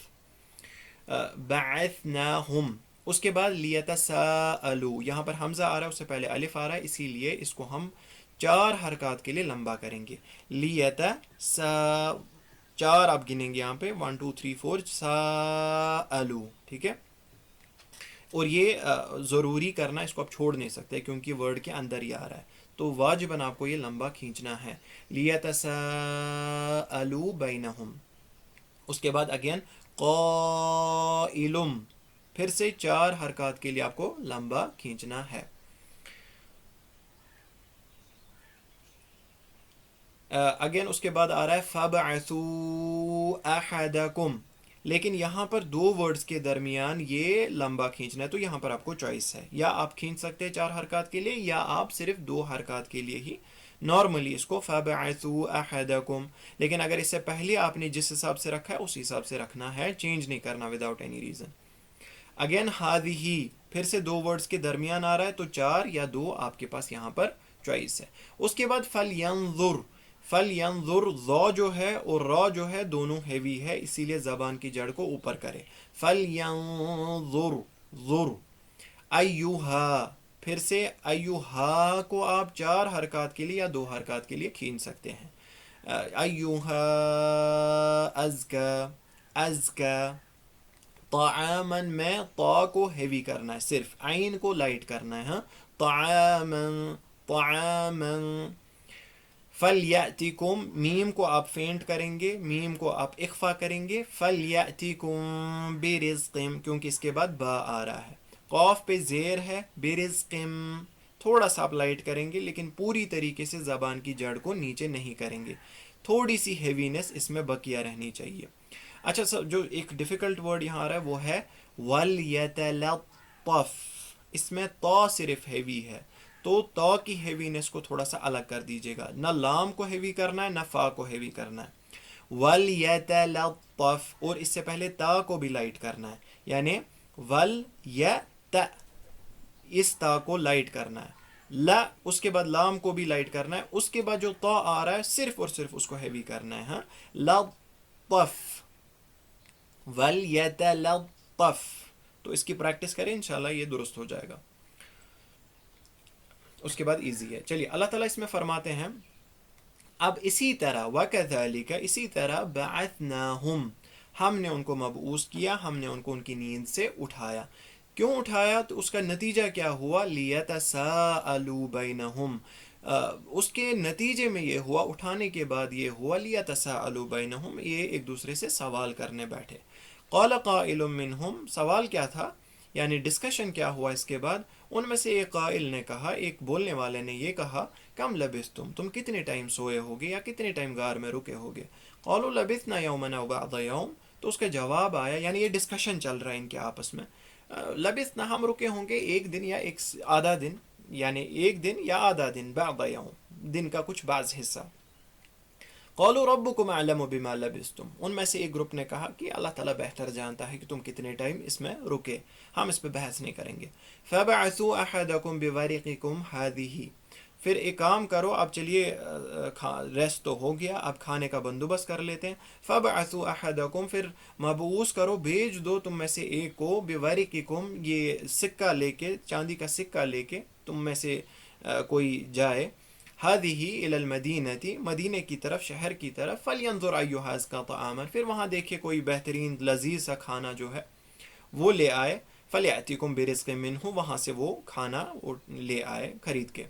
بعثناہم۔ اس کے بعد لیتساءلوا، یہاں پر حمزہ آ رہا ہے، اس سے پہلے الف آ رہا ہے، اسی لیے اس کو ہم 4 حرکات کے لیے لمبا کریں گے۔ لیتسا، 4 آپ گنیں گے یہاں پہ 1 2 3 4 ساءلوا، ٹھیک ہے۔ اور یہ ضروری کرنا، اس کو آپ چھوڑ نہیں سکتے کیونکہ ورڈ کے اندر ہی آ رہا ہے، تو واجباً آپ کو یہ لمبا کھینچنا ہے۔ لیتساءلوا بینہم۔ اس کے بعد اگین قائلم، پھر سے 4 حرکات کے لیے آپ کو لمبا کھینچنا ہے۔ اگین اس کے بعد آ رہا ہے فَابْعَثُوا أَحَدَكُمْ، لیکن یہاں پر 2 ورڈز کے درمیان یہ لمبا کھینچنا ہے، تو یہاں پر آپ کو چوائس ہے، یا آپ کھینچ سکتے ہیں 4 حرکات کے لیے، یا آپ صرف 2 حرکات کے لیے ہی نارملی اس کو فَابْعَثُوا أَحَدَكُمْ، لیکن اگر اس سے پہلے آپ نے جس حساب سے رکھا ہے اسی حساب سے رکھنا ہے، چینج نہیں کرنا وداؤٹ اینی ریزن۔ اگین ہادھی، پھر سے 2 ورڈز کے درمیان آ رہا ہے، تو 4 یا 2 آپ کے پاس یہاں پر چوائس ہے۔ اس کے بعد فَلْيَنظُرْ، فَلْيَنظُرْ، ضا جو ہے اور را جو ہے دونوں ہیوی ہے، اسی لیے زبان کی جڑ کو اوپر کرے، فَلْيَنظُرْ، ظُرْ، ایُّہا، پھر سے ایُّہا کو آپ 4 حرکات کے لیے یا 2 حرکات کے لیے کھینچ سکتے ہیں، ایُّہا ازکا، ازکا، طعامن میں طا کو ہیوی کرنا ہے، صرف عین کو لائٹ کرنا ہے، ہاں، طعامن، طعامن، فَلْيَأْتِكُمْ، میم کو آپ فینٹ کریں گے، میم کو آپ اخفا کریں گے، فَلْيَأْتِكُمْ بِرِزْقٍ، کیونکہ اس کے بعد با آ رہا ہے، قاف پہ زیر ہے، بِرِزْقٍ تھوڑا سا آپ لائٹ کریں گے، لیکن پوری طریقے سے زبان کی جڑ کو نیچے نہیں کریں گے، تھوڑی سی ہیوینس اس میں بقیہ رہنی چاہیے۔ اچھا سر، جو ایک ڈیفیکلٹ ورڈ یہاں آ رہا ہے وہ ہے وَلْيَتَلَطَّفْ، اس میں طا صرف ہیوی ہے، تو طا کی ہیوینس کو تھوڑا سا الگ کر دیجیے گا، نہ لام کو ہیوی کرنا ہے نہ فا کو ہیوی کرنا ہے، وَلْيَتَلَطَّفْ، اور اس سے پہلے تا کو بھی لائٹ کرنا ہے، یعنی وَلْيَتَ، اس تا کو لائٹ کرنا ہے، لا، اس کے بعد لام کو بھی لائٹ کرنا ہے، اس کے بعد جو تا آ رہا ہے صرف اور صرف اس کو ہیوی کرنا ہے، ہاں، لطف، وَلْيَتَلَطَّفْ، تو اس کی پریکٹس کریں، انشاءاللہ یہ درست ہو جائے گا۔ اس کے بعد ایزی ہے۔ چلیے اللہ تعالیٰ اس میں فرماتے ہیں اب اسی طرح وَكَذَلِكَ، اسی طرح بَعَثْنَاهُمْ، ہم نے ان کو مبعوث کیا، ہم نے ان کو ان کی نیند سے اٹھایا۔ کیوں اٹھایا؟ تو اس کا نتیجہ کیا ہوا؟ لیتساءلوا بینہم، اس کے نتیجے میں یہ ہوا، اٹھانے کے بعد یہ ہوا، لیتساءلوا بینہم، یہ ایک دوسرے سے سوال کرنے بیٹھے۔ قال قائل منہم، سوال کیا تھا، یعنی ڈسکشن کیا ہوا اس کے بعد؟ ان میں سے ایک قائل نے کہا، ایک بولنے والے نے یہ کہا، کم لبثتم، تم کتنے ٹائم سوئے ہوگے یا کتنے ٹائم غار میں رکے ہوگے؟ قالوا لبثنا یوما او بعض یوم، تو اس کا جواب آیا، یعنی یہ ڈسکشن چل رہا ہے ان کے آپس میں، لبثنا، ہم رکے ہوں گے ایک دن یا ایک آدھا دن، یعنی ایک دن یا آدھا دن، بعض یوم، دن کا کچھ بعض حصہ۔ قالوا ربكم اعلم بما لبثتم، ان میں سے ایک گروپ نے کہا کہ اللہ تعالیٰ بہتر جانتا ہے کہ تم کتنے ٹائم اس میں رکے، ہم اس پہ بحث نہیں کریں گے۔ فبعثوا احدكم بورقكم هذه، پھر ایک کام کرو، اب چلیے ریسٹ تو ہو گیا، اب کھانے کا بندوبست کر لیتے ہیں۔ فبعثوا احدكم، پھر مبعوث کرو، بھیج دو تم میں سے ایک کو، بورقكم، یہ سکہ لے کے، چاندی کا سکہ لے کے تم میں سے کوئی جائے، هذه الى المدینہ، مدینے کی طرف، شہر کی طرف، فلینظر ایھا ازکی طعاما، پھر وہاں دیکھے کوئی بہترین لذیذ سا کھانا جو ہے وہ لے آئے، فلیأتیکم برزق منہ، وہاں سے وہ کھانا لے آئے خرید کے،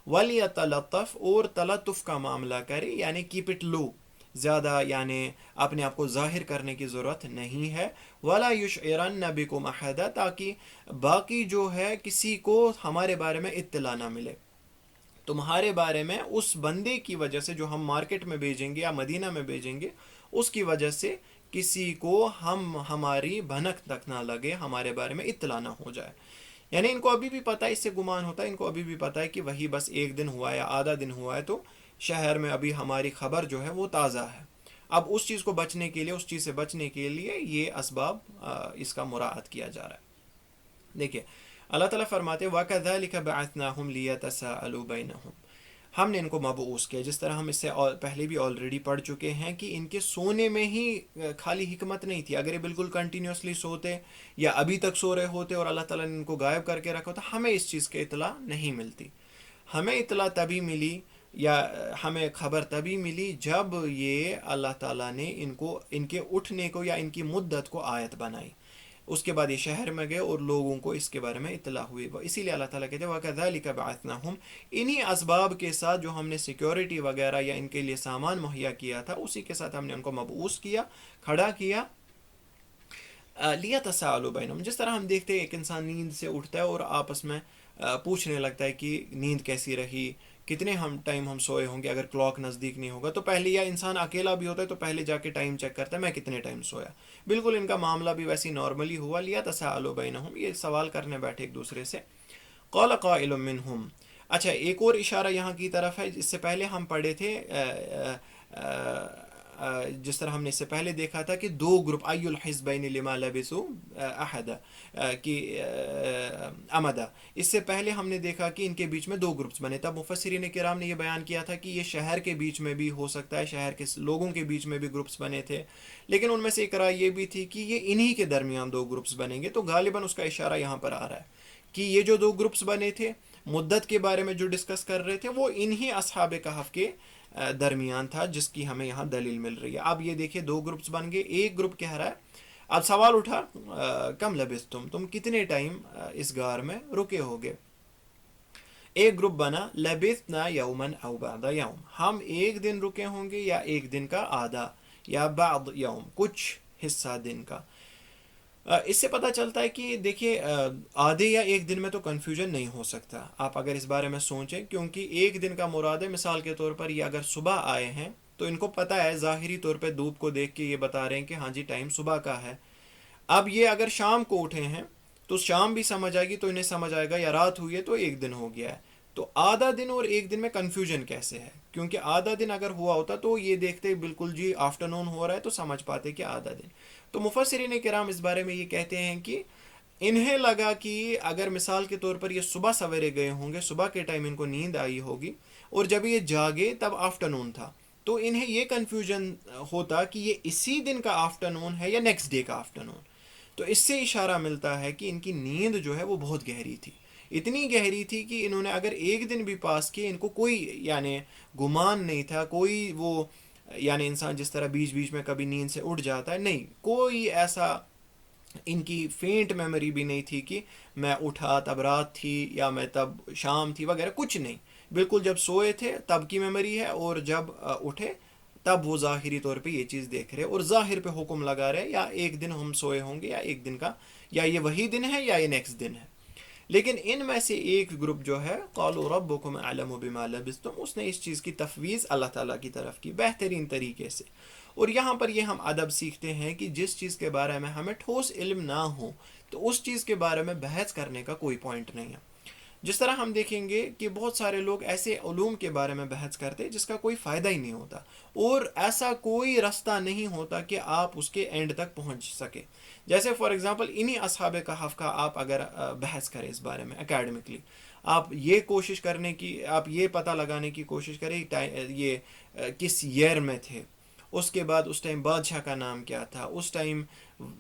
ولیتلطف، اور تلطف کا معاملہ کرے، یعنی کیپ اٹ لو، زیادہ یعنی اپنے آپ کو ظاہر کرنے کی ضرورت نہیں ہے، ولا یشعرن بکم احدا، تاکہ باقی جو ہے کسی کو ہمارے بارے میں اطلاع نہ ملے، تمہارے بارے میں اس بندے کی وجہ سے جو ہم مارکیٹ میں بھیجیں گے یا مدینہ میں بھیجیں گے، اس کی وجہ سے کسی کو ہماری بھنک تک نہ لگے، ہمارے بارے میں اطلاع نہ ہو جائے۔ یعنی ان کو ابھی بھی پتہ ہے، اس سے گمان ہوتا ہے ان کو ابھی بھی پتہ ہے کہ وہی بس ایک دن ہوا ہے یا آدھا دن ہوا ہے، تو شہر میں ابھی ہماری خبر جو ہے وہ تازہ ہے۔ اب اس چیز کو بچنے کے لیے، اس چیز سے بچنے کے لیے یہ اسباب اس کا مراعات کیا جا رہا ہے۔ دیکھیے اللہ تعالیٰ فرماتے وَكَذَلِكَ بَعَثْنَاهُمْ لِيَتَسَاءَلُوا بَيْنَهُمْ، ہم نے ان کو مبعوث کیا، جس طرح ہم اس سے پہلے بھی آلریڈی پڑھ چکے ہیں کہ ان کے سونے میں ہی خالی حکمت نہیں تھی، اگر یہ بالکل کنٹینیوسلی سوتے یا ابھی تک سو رہے ہوتے اور اللہ تعالیٰ نے ان کو غائب کر کے رکھا ہوتا، ہمیں اس چیز کی اطلاع نہیں ملتی۔ ہمیں اطلاع تبھی ملی یا ہمیں خبر تبھی ملی جب یہ اللہ تعالیٰ نے ان کو، ان کے اٹھنے کو یا ان کی مدت کو آیت بنائی، اس کے بعد یہ شہر میں گئے اور لوگوں کو اس کے بارے میں اطلاع ہوئی، اسی لیے اللہ تعالیٰ کہتے ہیں وَكَذَلِكَ بَعَثْنَاهُمْ، انہی اسباب کے ساتھ جو ہم نے سیکیورٹی وغیرہ یا ان کے لیے سامان مہیا کیا تھا، اسی کے ساتھ ہم نے ان کو مبعوث کیا، کھڑا کیا، لیتساءلوا بینہم، جس طرح ہم دیکھتے ہیں ایک انسان نیند سے اٹھتا ہے اور آپس میں پوچھنے لگتا ہے کہ نیند کیسی رہی، کتنے ٹائم ہم سوئے ہوں گے، اگر کلاک نزدیک نہیں ہوگا تو پہلے، یا انسان اکیلا بھی ہوتا ہے تو پہلے جا کے ٹائم چیک کرتا ہے میں کتنے ٹائم سویا۔ بالکل ان کا معاملہ بھی ویسے نارملی ہوا، لیتساءلوا بینہم، یہ سوال کرنے بیٹھے ایک دوسرے سے۔ قال قائل منہم، اچھا ایک اور اشارہ یہاں کی طرف ہے، اس سے پہلے ہم پڑھے تھے جس طرح ہم نے اس سے پہلے دیکھا تھا کہ دو گروپ، ای الحزبین لما لبثوا احدا کی امدا، اس سے پہلے ہم نے دیکھا کہ ان کے بیچ میں دو گروپس بنے، تب مفسرین کرام نے یہ بیان کیا تھا کہ یہ شہر کے بیچ میں بھی ہو سکتا ہے، شہر کے لوگوں کے بیچ میں بھی گروپس بنے تھے، لیکن ان میں سے ایک رائے یہ بھی تھی کہ یہ انہی کے درمیان دو گروپس بنیں گے، تو غالباً اس کا اشارہ یہاں پر آ رہا ہے کہ یہ جو دو گروپس بنے تھے مدت کے بارے میں جو ڈسکس کر رہے تھے، وہ انہی اصحاب کہف کے درمیان تھا، جس کی ہمیں یہاں دلیل مل رہی ہے۔ اب یہ دیکھیں دو گروپس بن گئے، ایک گروپ کہہ رہا ہے، اب سوال اٹھا کم لبثتم، تم کتنے ٹائم اس غار میں رکے ہوگے؟ ایک گروپ بنا لبثنا یوما او بعض یوم، ہم ایک دن رکے ہوں گے یا ایک دن کا آدھا، یا بعض یوم، کچھ حصہ دن کا۔ اس سے پتہ چلتا ہے کہ دیکھیے آدھے یا ایک دن میں تو کنفیوژن نہیں ہو سکتا، آپ اگر اس بارے میں سوچیں، کیونکہ ایک دن کا مراد ہے، مثال کے طور پر یہ اگر صبح آئے ہیں تو ان کو پتہ ہے ظاہری طور پہ دھوپ کو دیکھ کے یہ بتا رہے ہیں کہ ہاں جی ٹائم صبح کا ہے۔ اب یہ اگر شام کو اٹھے ہیں تو شام بھی سمجھ آئے گی، تو انہیں سمجھ آئے گا یا رات ہوئی ہے تو ایک دن ہو گیا ہے، تو آدھا دن اور ایک دن میں کنفیوژن کیسے ہے؟ کیونکہ آدھا دن اگر ہوا ہوتا تو یہ دیکھتے بالکل جی آفٹر نون ہو رہا ہے تو سمجھ پاتے کہ آدھا دن۔ تو مفسرین کرام اس بارے میں یہ کہتے ہیں کہ انہیں لگا کہ اگر مثال کے طور پر یہ صبح سویرے گئے ہوں گے، صبح کے ٹائم ان کو نیند آئی ہوگی اور جب یہ جاگے تب آفٹر نون تھا، تو انہیں یہ کنفیوژن ہوتا کہ یہ اسی دن کا آفٹر نون ہے یا نیکسٹ ڈے کا آفٹر نون۔ تو اس سے اشارہ ملتا ہے کہ ان کی نیند جو ہے وہ بہت گہری تھی، اتنی گہری تھی کہ انہوں نے اگر ایک دن بھی پاس کیے ان کو کوئی یعنی گمان نہیں تھا، کوئی وہ یعنی انسان جس طرح بیچ بیچ میں کبھی نیند سے اٹھ جاتا ہے، نہیں، کوئی ایسا ان کی فینٹ میموری بھی نہیں تھی کہ میں اٹھا تب رات تھی یا میں تب شام تھی وغیرہ، کچھ نہیں. بالکل جب سوئے تھے تب کی میموری ہے، اور جب اٹھے تب وہ ظاہری طور پہ یہ چیز دیکھ رہے اور ظاہر پہ حکم لگا رہے، یا ایک دن ہم سوئے ہوں گے، یا ایک دن کا، یا یہ وہی دن ہے یا یہ نیکسٹ دن ہے. لیکن ان میں سے ایک گروپ جو ہے، قالوا ربکم اعلم بما لبثتم، اس نے اس چیز کی تفویض اللہ تعالیٰ کی طرف کی بہترین طریقے سے. اور یہاں پر یہ ہم ادب سیکھتے ہیں کہ جس چیز کے بارے میں ہمیں ٹھوس علم نہ ہو تو اس چیز کے بارے میں بحث کرنے کا کوئی پوائنٹ نہیں ہے. جس طرح ہم دیکھیں گے کہ بہت سارے لوگ ایسے علوم کے بارے میں بحث کرتے جس کا کوئی فائدہ ہی نہیں ہوتا، اور ایسا کوئی راستہ نہیں ہوتا کہ آپ اس کے اینڈ تک پہنچ سکے. جیسے فار ایگزامپل انہی اصحاب کہف کا آپ اگر بحث کریں اس بارے میں اکیڈمکلی، آپ یہ کوشش کرنے کی، آپ یہ پتہ لگانے کی کوشش کریں یہ کس ایئر میں تھے، اس کے بعد اس ٹائم بادشاہ کا نام کیا تھا، اس ٹائم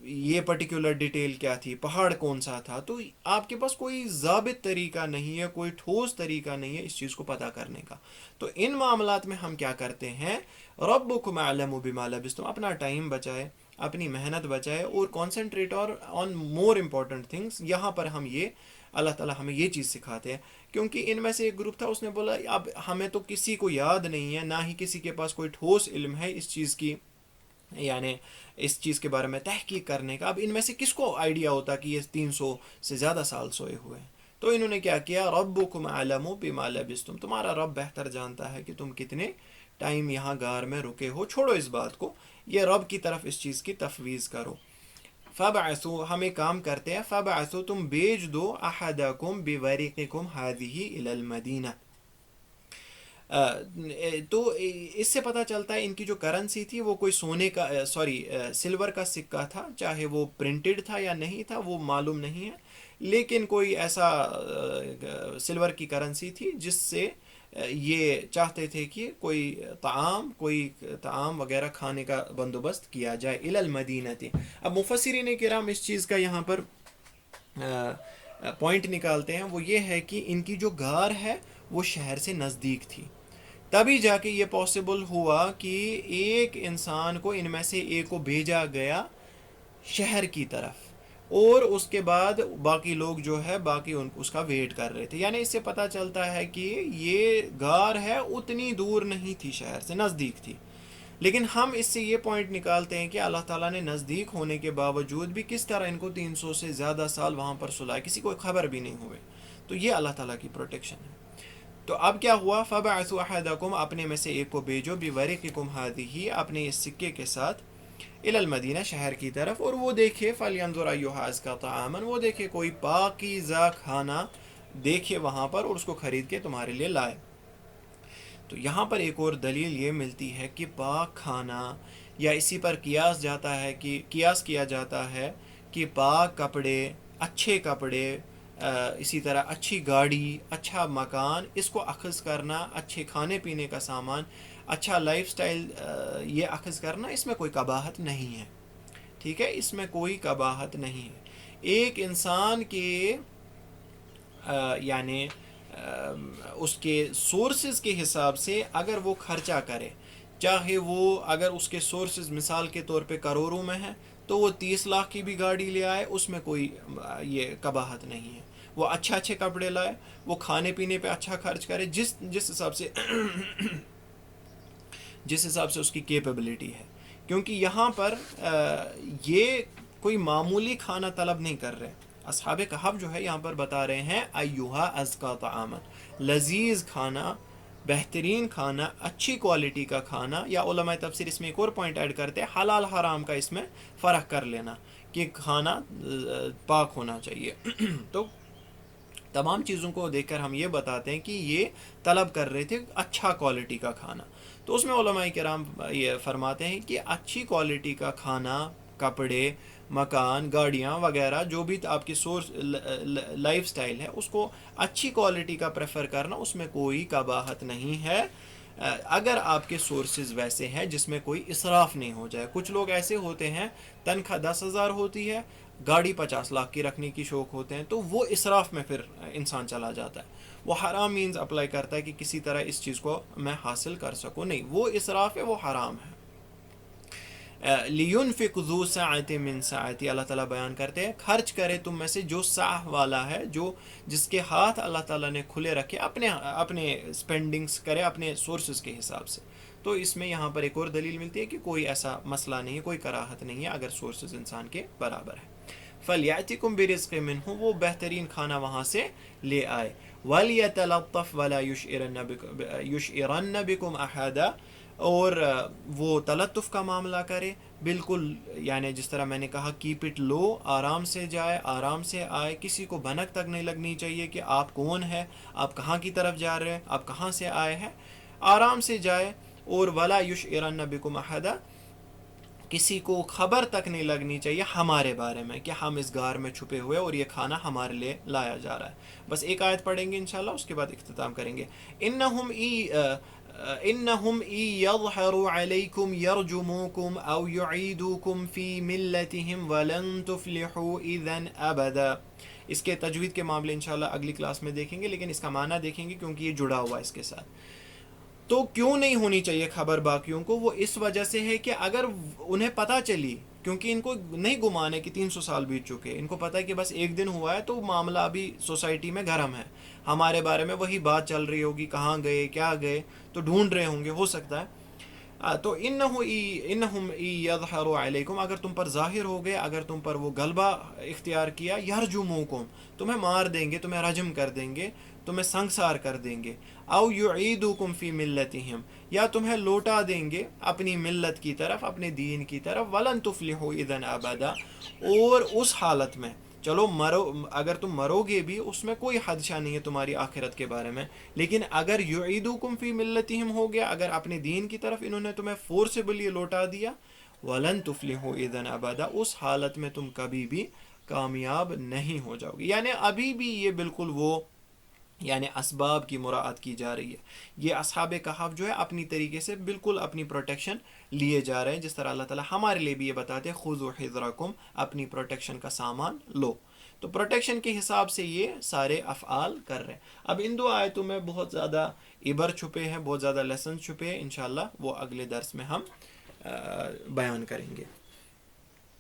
یہ پرٹیکولر ڈیٹیل کیا تھی، پہاڑ کون سا تھا، تو آپ کے پاس کوئی ضابط طریقہ نہیں ہے، کوئی ٹھوس طریقہ نہیں ہے اس چیز کو پتہ کرنے کا. تو ان معاملات میں ہم کیا کرتے ہیں، ربکم اعلم بما لبثتم، اپنا ٹائم بچائے، اپنی محنت بچائے، اور concentrate on more important things. یہاں پر ہم یہ اللہ تعالیٰ ہمیں یہ چیز سکھاتے ہیں. کیونکہ ان میں سے ایک گروپ تھا، اس نے بولا اب ہمیں تو کسی کو یاد نہیں ہے، نہ ہی کسی کے پاس کوئی ٹھوس علم ہے اس چیز کی، یعنی اس چیز کے بارے میں تحقیق کرنے کا. اب ان میں سے کس کو آئیڈیا ہوتا کہ یہ 300 سے زیادہ سال سوئے ہوئے ہیں؟ تو انہوں نے کیا کیا، ربکم اعلم بما لبثتم، تمہارا رب بہتر جانتا ہے کہ تم کتنے ٹائم یہاں غار میں رکے ہو، چھوڑو اس بات کو، یہ رب کی طرف اس چیز کی تفویض کرو. فبعثوا، ہم ایک کام کرتے ہیں، فبعثوا، تم بھیج دو، احدکم بورقکم هذه الى المدینہ. تو اس سے پتہ چلتا ہے ان کی جو کرنسی تھی وہ کوئی سونے کا، سلور کا سکہ تھا، چاہے وہ پرنٹڈ تھا یا نہیں تھا وہ معلوم نہیں ہے، لیکن کوئی ایسا سلور کی کرنسی تھی جس سے یہ چاہتے تھے کہ کوئی طعام وغیرہ کھانے کا بندوبست کیا جائے. الی المدینہ. اب مفسرین کرام اس چیز کا یہاں پر پوائنٹ نکالتے ہیں، وہ یہ ہے کہ ان کی جو غار ہے وہ شہر سے نزدیک تھی، تبھی جا کے یہ پاسبل ہوا کہ ایک انسان کو ان میں سے ایک کو بھیجا گیا شہر کی طرف، اور اس کے بعد باقی لوگ جو ہے باقی اس کا ویٹ کر رہے تھے. یعنی اس سے پتہ چلتا ہے کہ یہ غار ہے اتنی دور نہیں تھی، شہر سے نزدیک تھی. لیکن ہم اس سے یہ پوائنٹ نکالتے ہیں کہ اللہ تعالیٰ نے نزدیک ہونے کے باوجود بھی کس طرح ان کو 300 سے زیادہ سال وہاں پر سلایا، کسی کو خبر بھی نہیں ہوئے. تو یہ اللہ تعالیٰ کی پروٹیکشن ہے. تو اب کیا ہوا، فبعثوا احدکم، اپنے میں سے ایک کو بھیجو، بورقکم هذه، اپنے اس سکے کے ساتھ، الی المدینہ، شہر کی طرف، اور وہ دیکھے فلینظر ایھا ازکی طعاما، وہ دیکھے کوئی پاکیزہ کھانا دیکھے وہاں پر اور اس کو خرید کے تمہارے لیے لائے. تو یہاں پر ایک اور دلیل یہ ملتی ہے کہ پاک کھانا، یا اسی پر قیاس کیا جاتا ہے کہ پاک کپڑے، اچھے کپڑے، اسی طرح اچھی گاڑی، اچھا مکان، اس کو اخذ کرنا، اچھے کھانے پینے کا سامان، اچھا لائف سٹائل یہ اخذ کرنا، اس میں کوئی قباحت نہیں ہے. ٹھیک ہے، اس میں کوئی قباحت نہیں ہے. ایک انسان کے یعنی اس کے سورسز کے حساب سے اگر وہ خرچہ کرے، چاہے وہ اگر اس کے سورسز مثال کے طور پہ کروڑوں میں ہیں تو وہ 30 لاکھ کی بھی گاڑی لے آئے، اس میں کوئی یہ قباحت نہیں ہے. وہ اچھے کپڑے لائے، وہ کھانے پینے پہ اچھا خرچ کرے، جس حساب سے اس کی کیپیبلٹی ہے. کیونکہ یہاں پر یہ کوئی معمولی کھانا طلب نہیں کر رہے. اصحاب کہف جو ہے یہاں پر بتا رہے ہیں ایھا ازکی طعاما، لذیذ کھانا، بہترین کھانا، اچھی کوالٹی کا کھانا. یا علماء تفسیر اس میں ایک اور پوائنٹ ایڈ کرتے ہیں، حلال حرام کا اس میں فرق کر لینا کہ کھانا پاک ہونا چاہیے. تو تمام چیزوں کو دیکھ کر ہم یہ بتاتے ہیں کہ یہ طلب کر رہے تھے اچھا کوالٹی کا کھانا. تو اس میں علماء کرام یہ فرماتے ہیں کہ اچھی کوالٹی کا کھانا، کپڑے، مکان، گاڑیاں وغیرہ، جو بھی آپ کی سورس لائف سٹائل ہے، اس کو اچھی کوالٹی کا پریفر کرنا، اس میں کوئی قباحت نہیں ہے، اگر آپ کے سورسز ویسے ہیں جس میں کوئی اسراف نہیں ہو جائے. کچھ لوگ ایسے ہوتے ہیں، تنخواہ 10,000 ہوتی ہے، گاڑی 50 لاکھ کی رکھنے کی شوق ہوتے ہیں، تو وہ اسراف میں پھر انسان چلا جاتا ہے. وہ حرام مینز اپلائی کرتا ہے کہ کسی طرح اس چیز کو میں حاصل کر سکوں. نہیں، وہ اسراف ہے، وہ حرام ہے. لِيُنْفِقْ ذُو سَعَةٍ مِّن سَعَتِهِ، اللہ تعالیٰ بیان کرتے ہیں خرچ کرے تم میں سے جو سعہ والا ہے، جس کے ہاتھ اللہ تعالیٰ نے کھلے رکھے، اپنے اسپینڈنگس کرے اپنے سورسز کے حساب سے. تو اس میں یہاں پر ایک اور دلیل ملتی ہے کہ کوئی ایسا مسئلہ نہیں ہے، کوئی کراہت نہیں ہے اگر سورسز انسان کے برابر ہے. فَلْيَأْتِكُمْ بِرِزْقٍ مِّنْهُ، وہ بہترین کھانا وہاں سے لے آئے. وَلْيَتَلَطَّفْ وَلَا يُشْعِرَنَّ بِكُمْ أَحَدًا، اور وہ تلطف کا معاملہ کرے بالکل، یعنی جس طرح میں نے کہا کیپ اٹ لو، آرام سے جائے آرام سے آئے، کسی کو بھنک تک نہیں لگنی چاہیے کہ آپ کون ہے، آپ کہاں کی طرف جا رہے ہیں، آپ کہاں سے آئے ہیں. آرام سے جائے. اور ولا یشعرن بکم احدا، کسی کو خبر تک نہیں لگنی چاہیے ہمارے بارے میں کہ ہم اس غار میں چھپے ہوئے اور یہ کھانا ہمارے لیے لایا جا رہا ہے. بس ایک آیت پڑھیں گے انشاءاللہ، اس کے بعد اختتام کریں گے. انہم ای یظہروا علیکم یرجموکم او یعیدوکم فی ملتہم ولن تفلحوا اذا ابدا. اس کے تجوید کے معاملے انشاءاللہ اگلی کلاس میں دیکھیں گے، لیکن اس کا معنی دیکھیں گے کیونکہ یہ جڑا ہوا ہے اس کے ساتھ. تو کیوں نہیں ہونی چاہیے خبر باقیوں کو؟ وہ اس وجہ سے ہے کہ اگر انہیں پتہ چلی، کیونکہ ان کو نہیں گمان ہے کہ 300 سال بیت چکے، ان کو پتہ ہے کہ بس ایک دن ہوا ہے، تو معاملہ ابھی سوسائٹی میں گرم ہے، ہمارے بارے میں وہی بات چل رہی ہوگی، کہاں گئے کیا گئے، تو ڈھونڈ رہے ہوں گے، ہو سکتا ہے. تو انہم یظہروا علیکم، اگر تم پر ظاہر ہو گئے، اگر تم پر وہ غلبہ اختیار کیا، یرجموکم، تمہیں مار دیں گے، تمہیں رجم کر دیں گے، تمہیں سنگسار کر دیں گے. او یعیدوکم فی ملتہم، یا تمہیں لوٹا دیں گے اپنی ملت کی طرف، اپنے دین کی طرف. ولن تفلحوا اذا ابدا، اور اس حالت میں، چلو مرو، اگر تم مرو گے بھی اس میں کوئی خدشہ نہیں ہے تمہاری آخرت کے بارے میں، لیکن اگر یعیدوکم فی ملتہم ہو گیا، اگر اپنے دین کی طرف انہوں نے تمہیں فورسبلی لوٹا دیا، ولن تفلحوا اذا ابدا، اس حالت میں تم کبھی بھی کامیاب نہیں ہو جاؤ گے. یعنی ابھی بھی یہ بالکل وہ یعنی اسباب کی مراعات کی جا رہی ہے. یہ اصحاب کہف جو ہے اپنی طریقے سے بالکل اپنی پروٹیکشن لیے جا رہے ہیں، جس طرح اللہ تعالیٰ ہمارے لیے بھی یہ بتاتے ہیں خذوا حذرکم، اپنی پروٹیکشن کا سامان لو. تو پروٹیکشن کے حساب سے یہ سارے افعال کر رہے ہیں. اب ان 2 آیتوں میں بہت زیادہ عبر چھپے ہیں، بہت زیادہ لیسن چھپے ہیں، انشاءاللہ وہ اگلے درس میں ہم بیان کریں گے.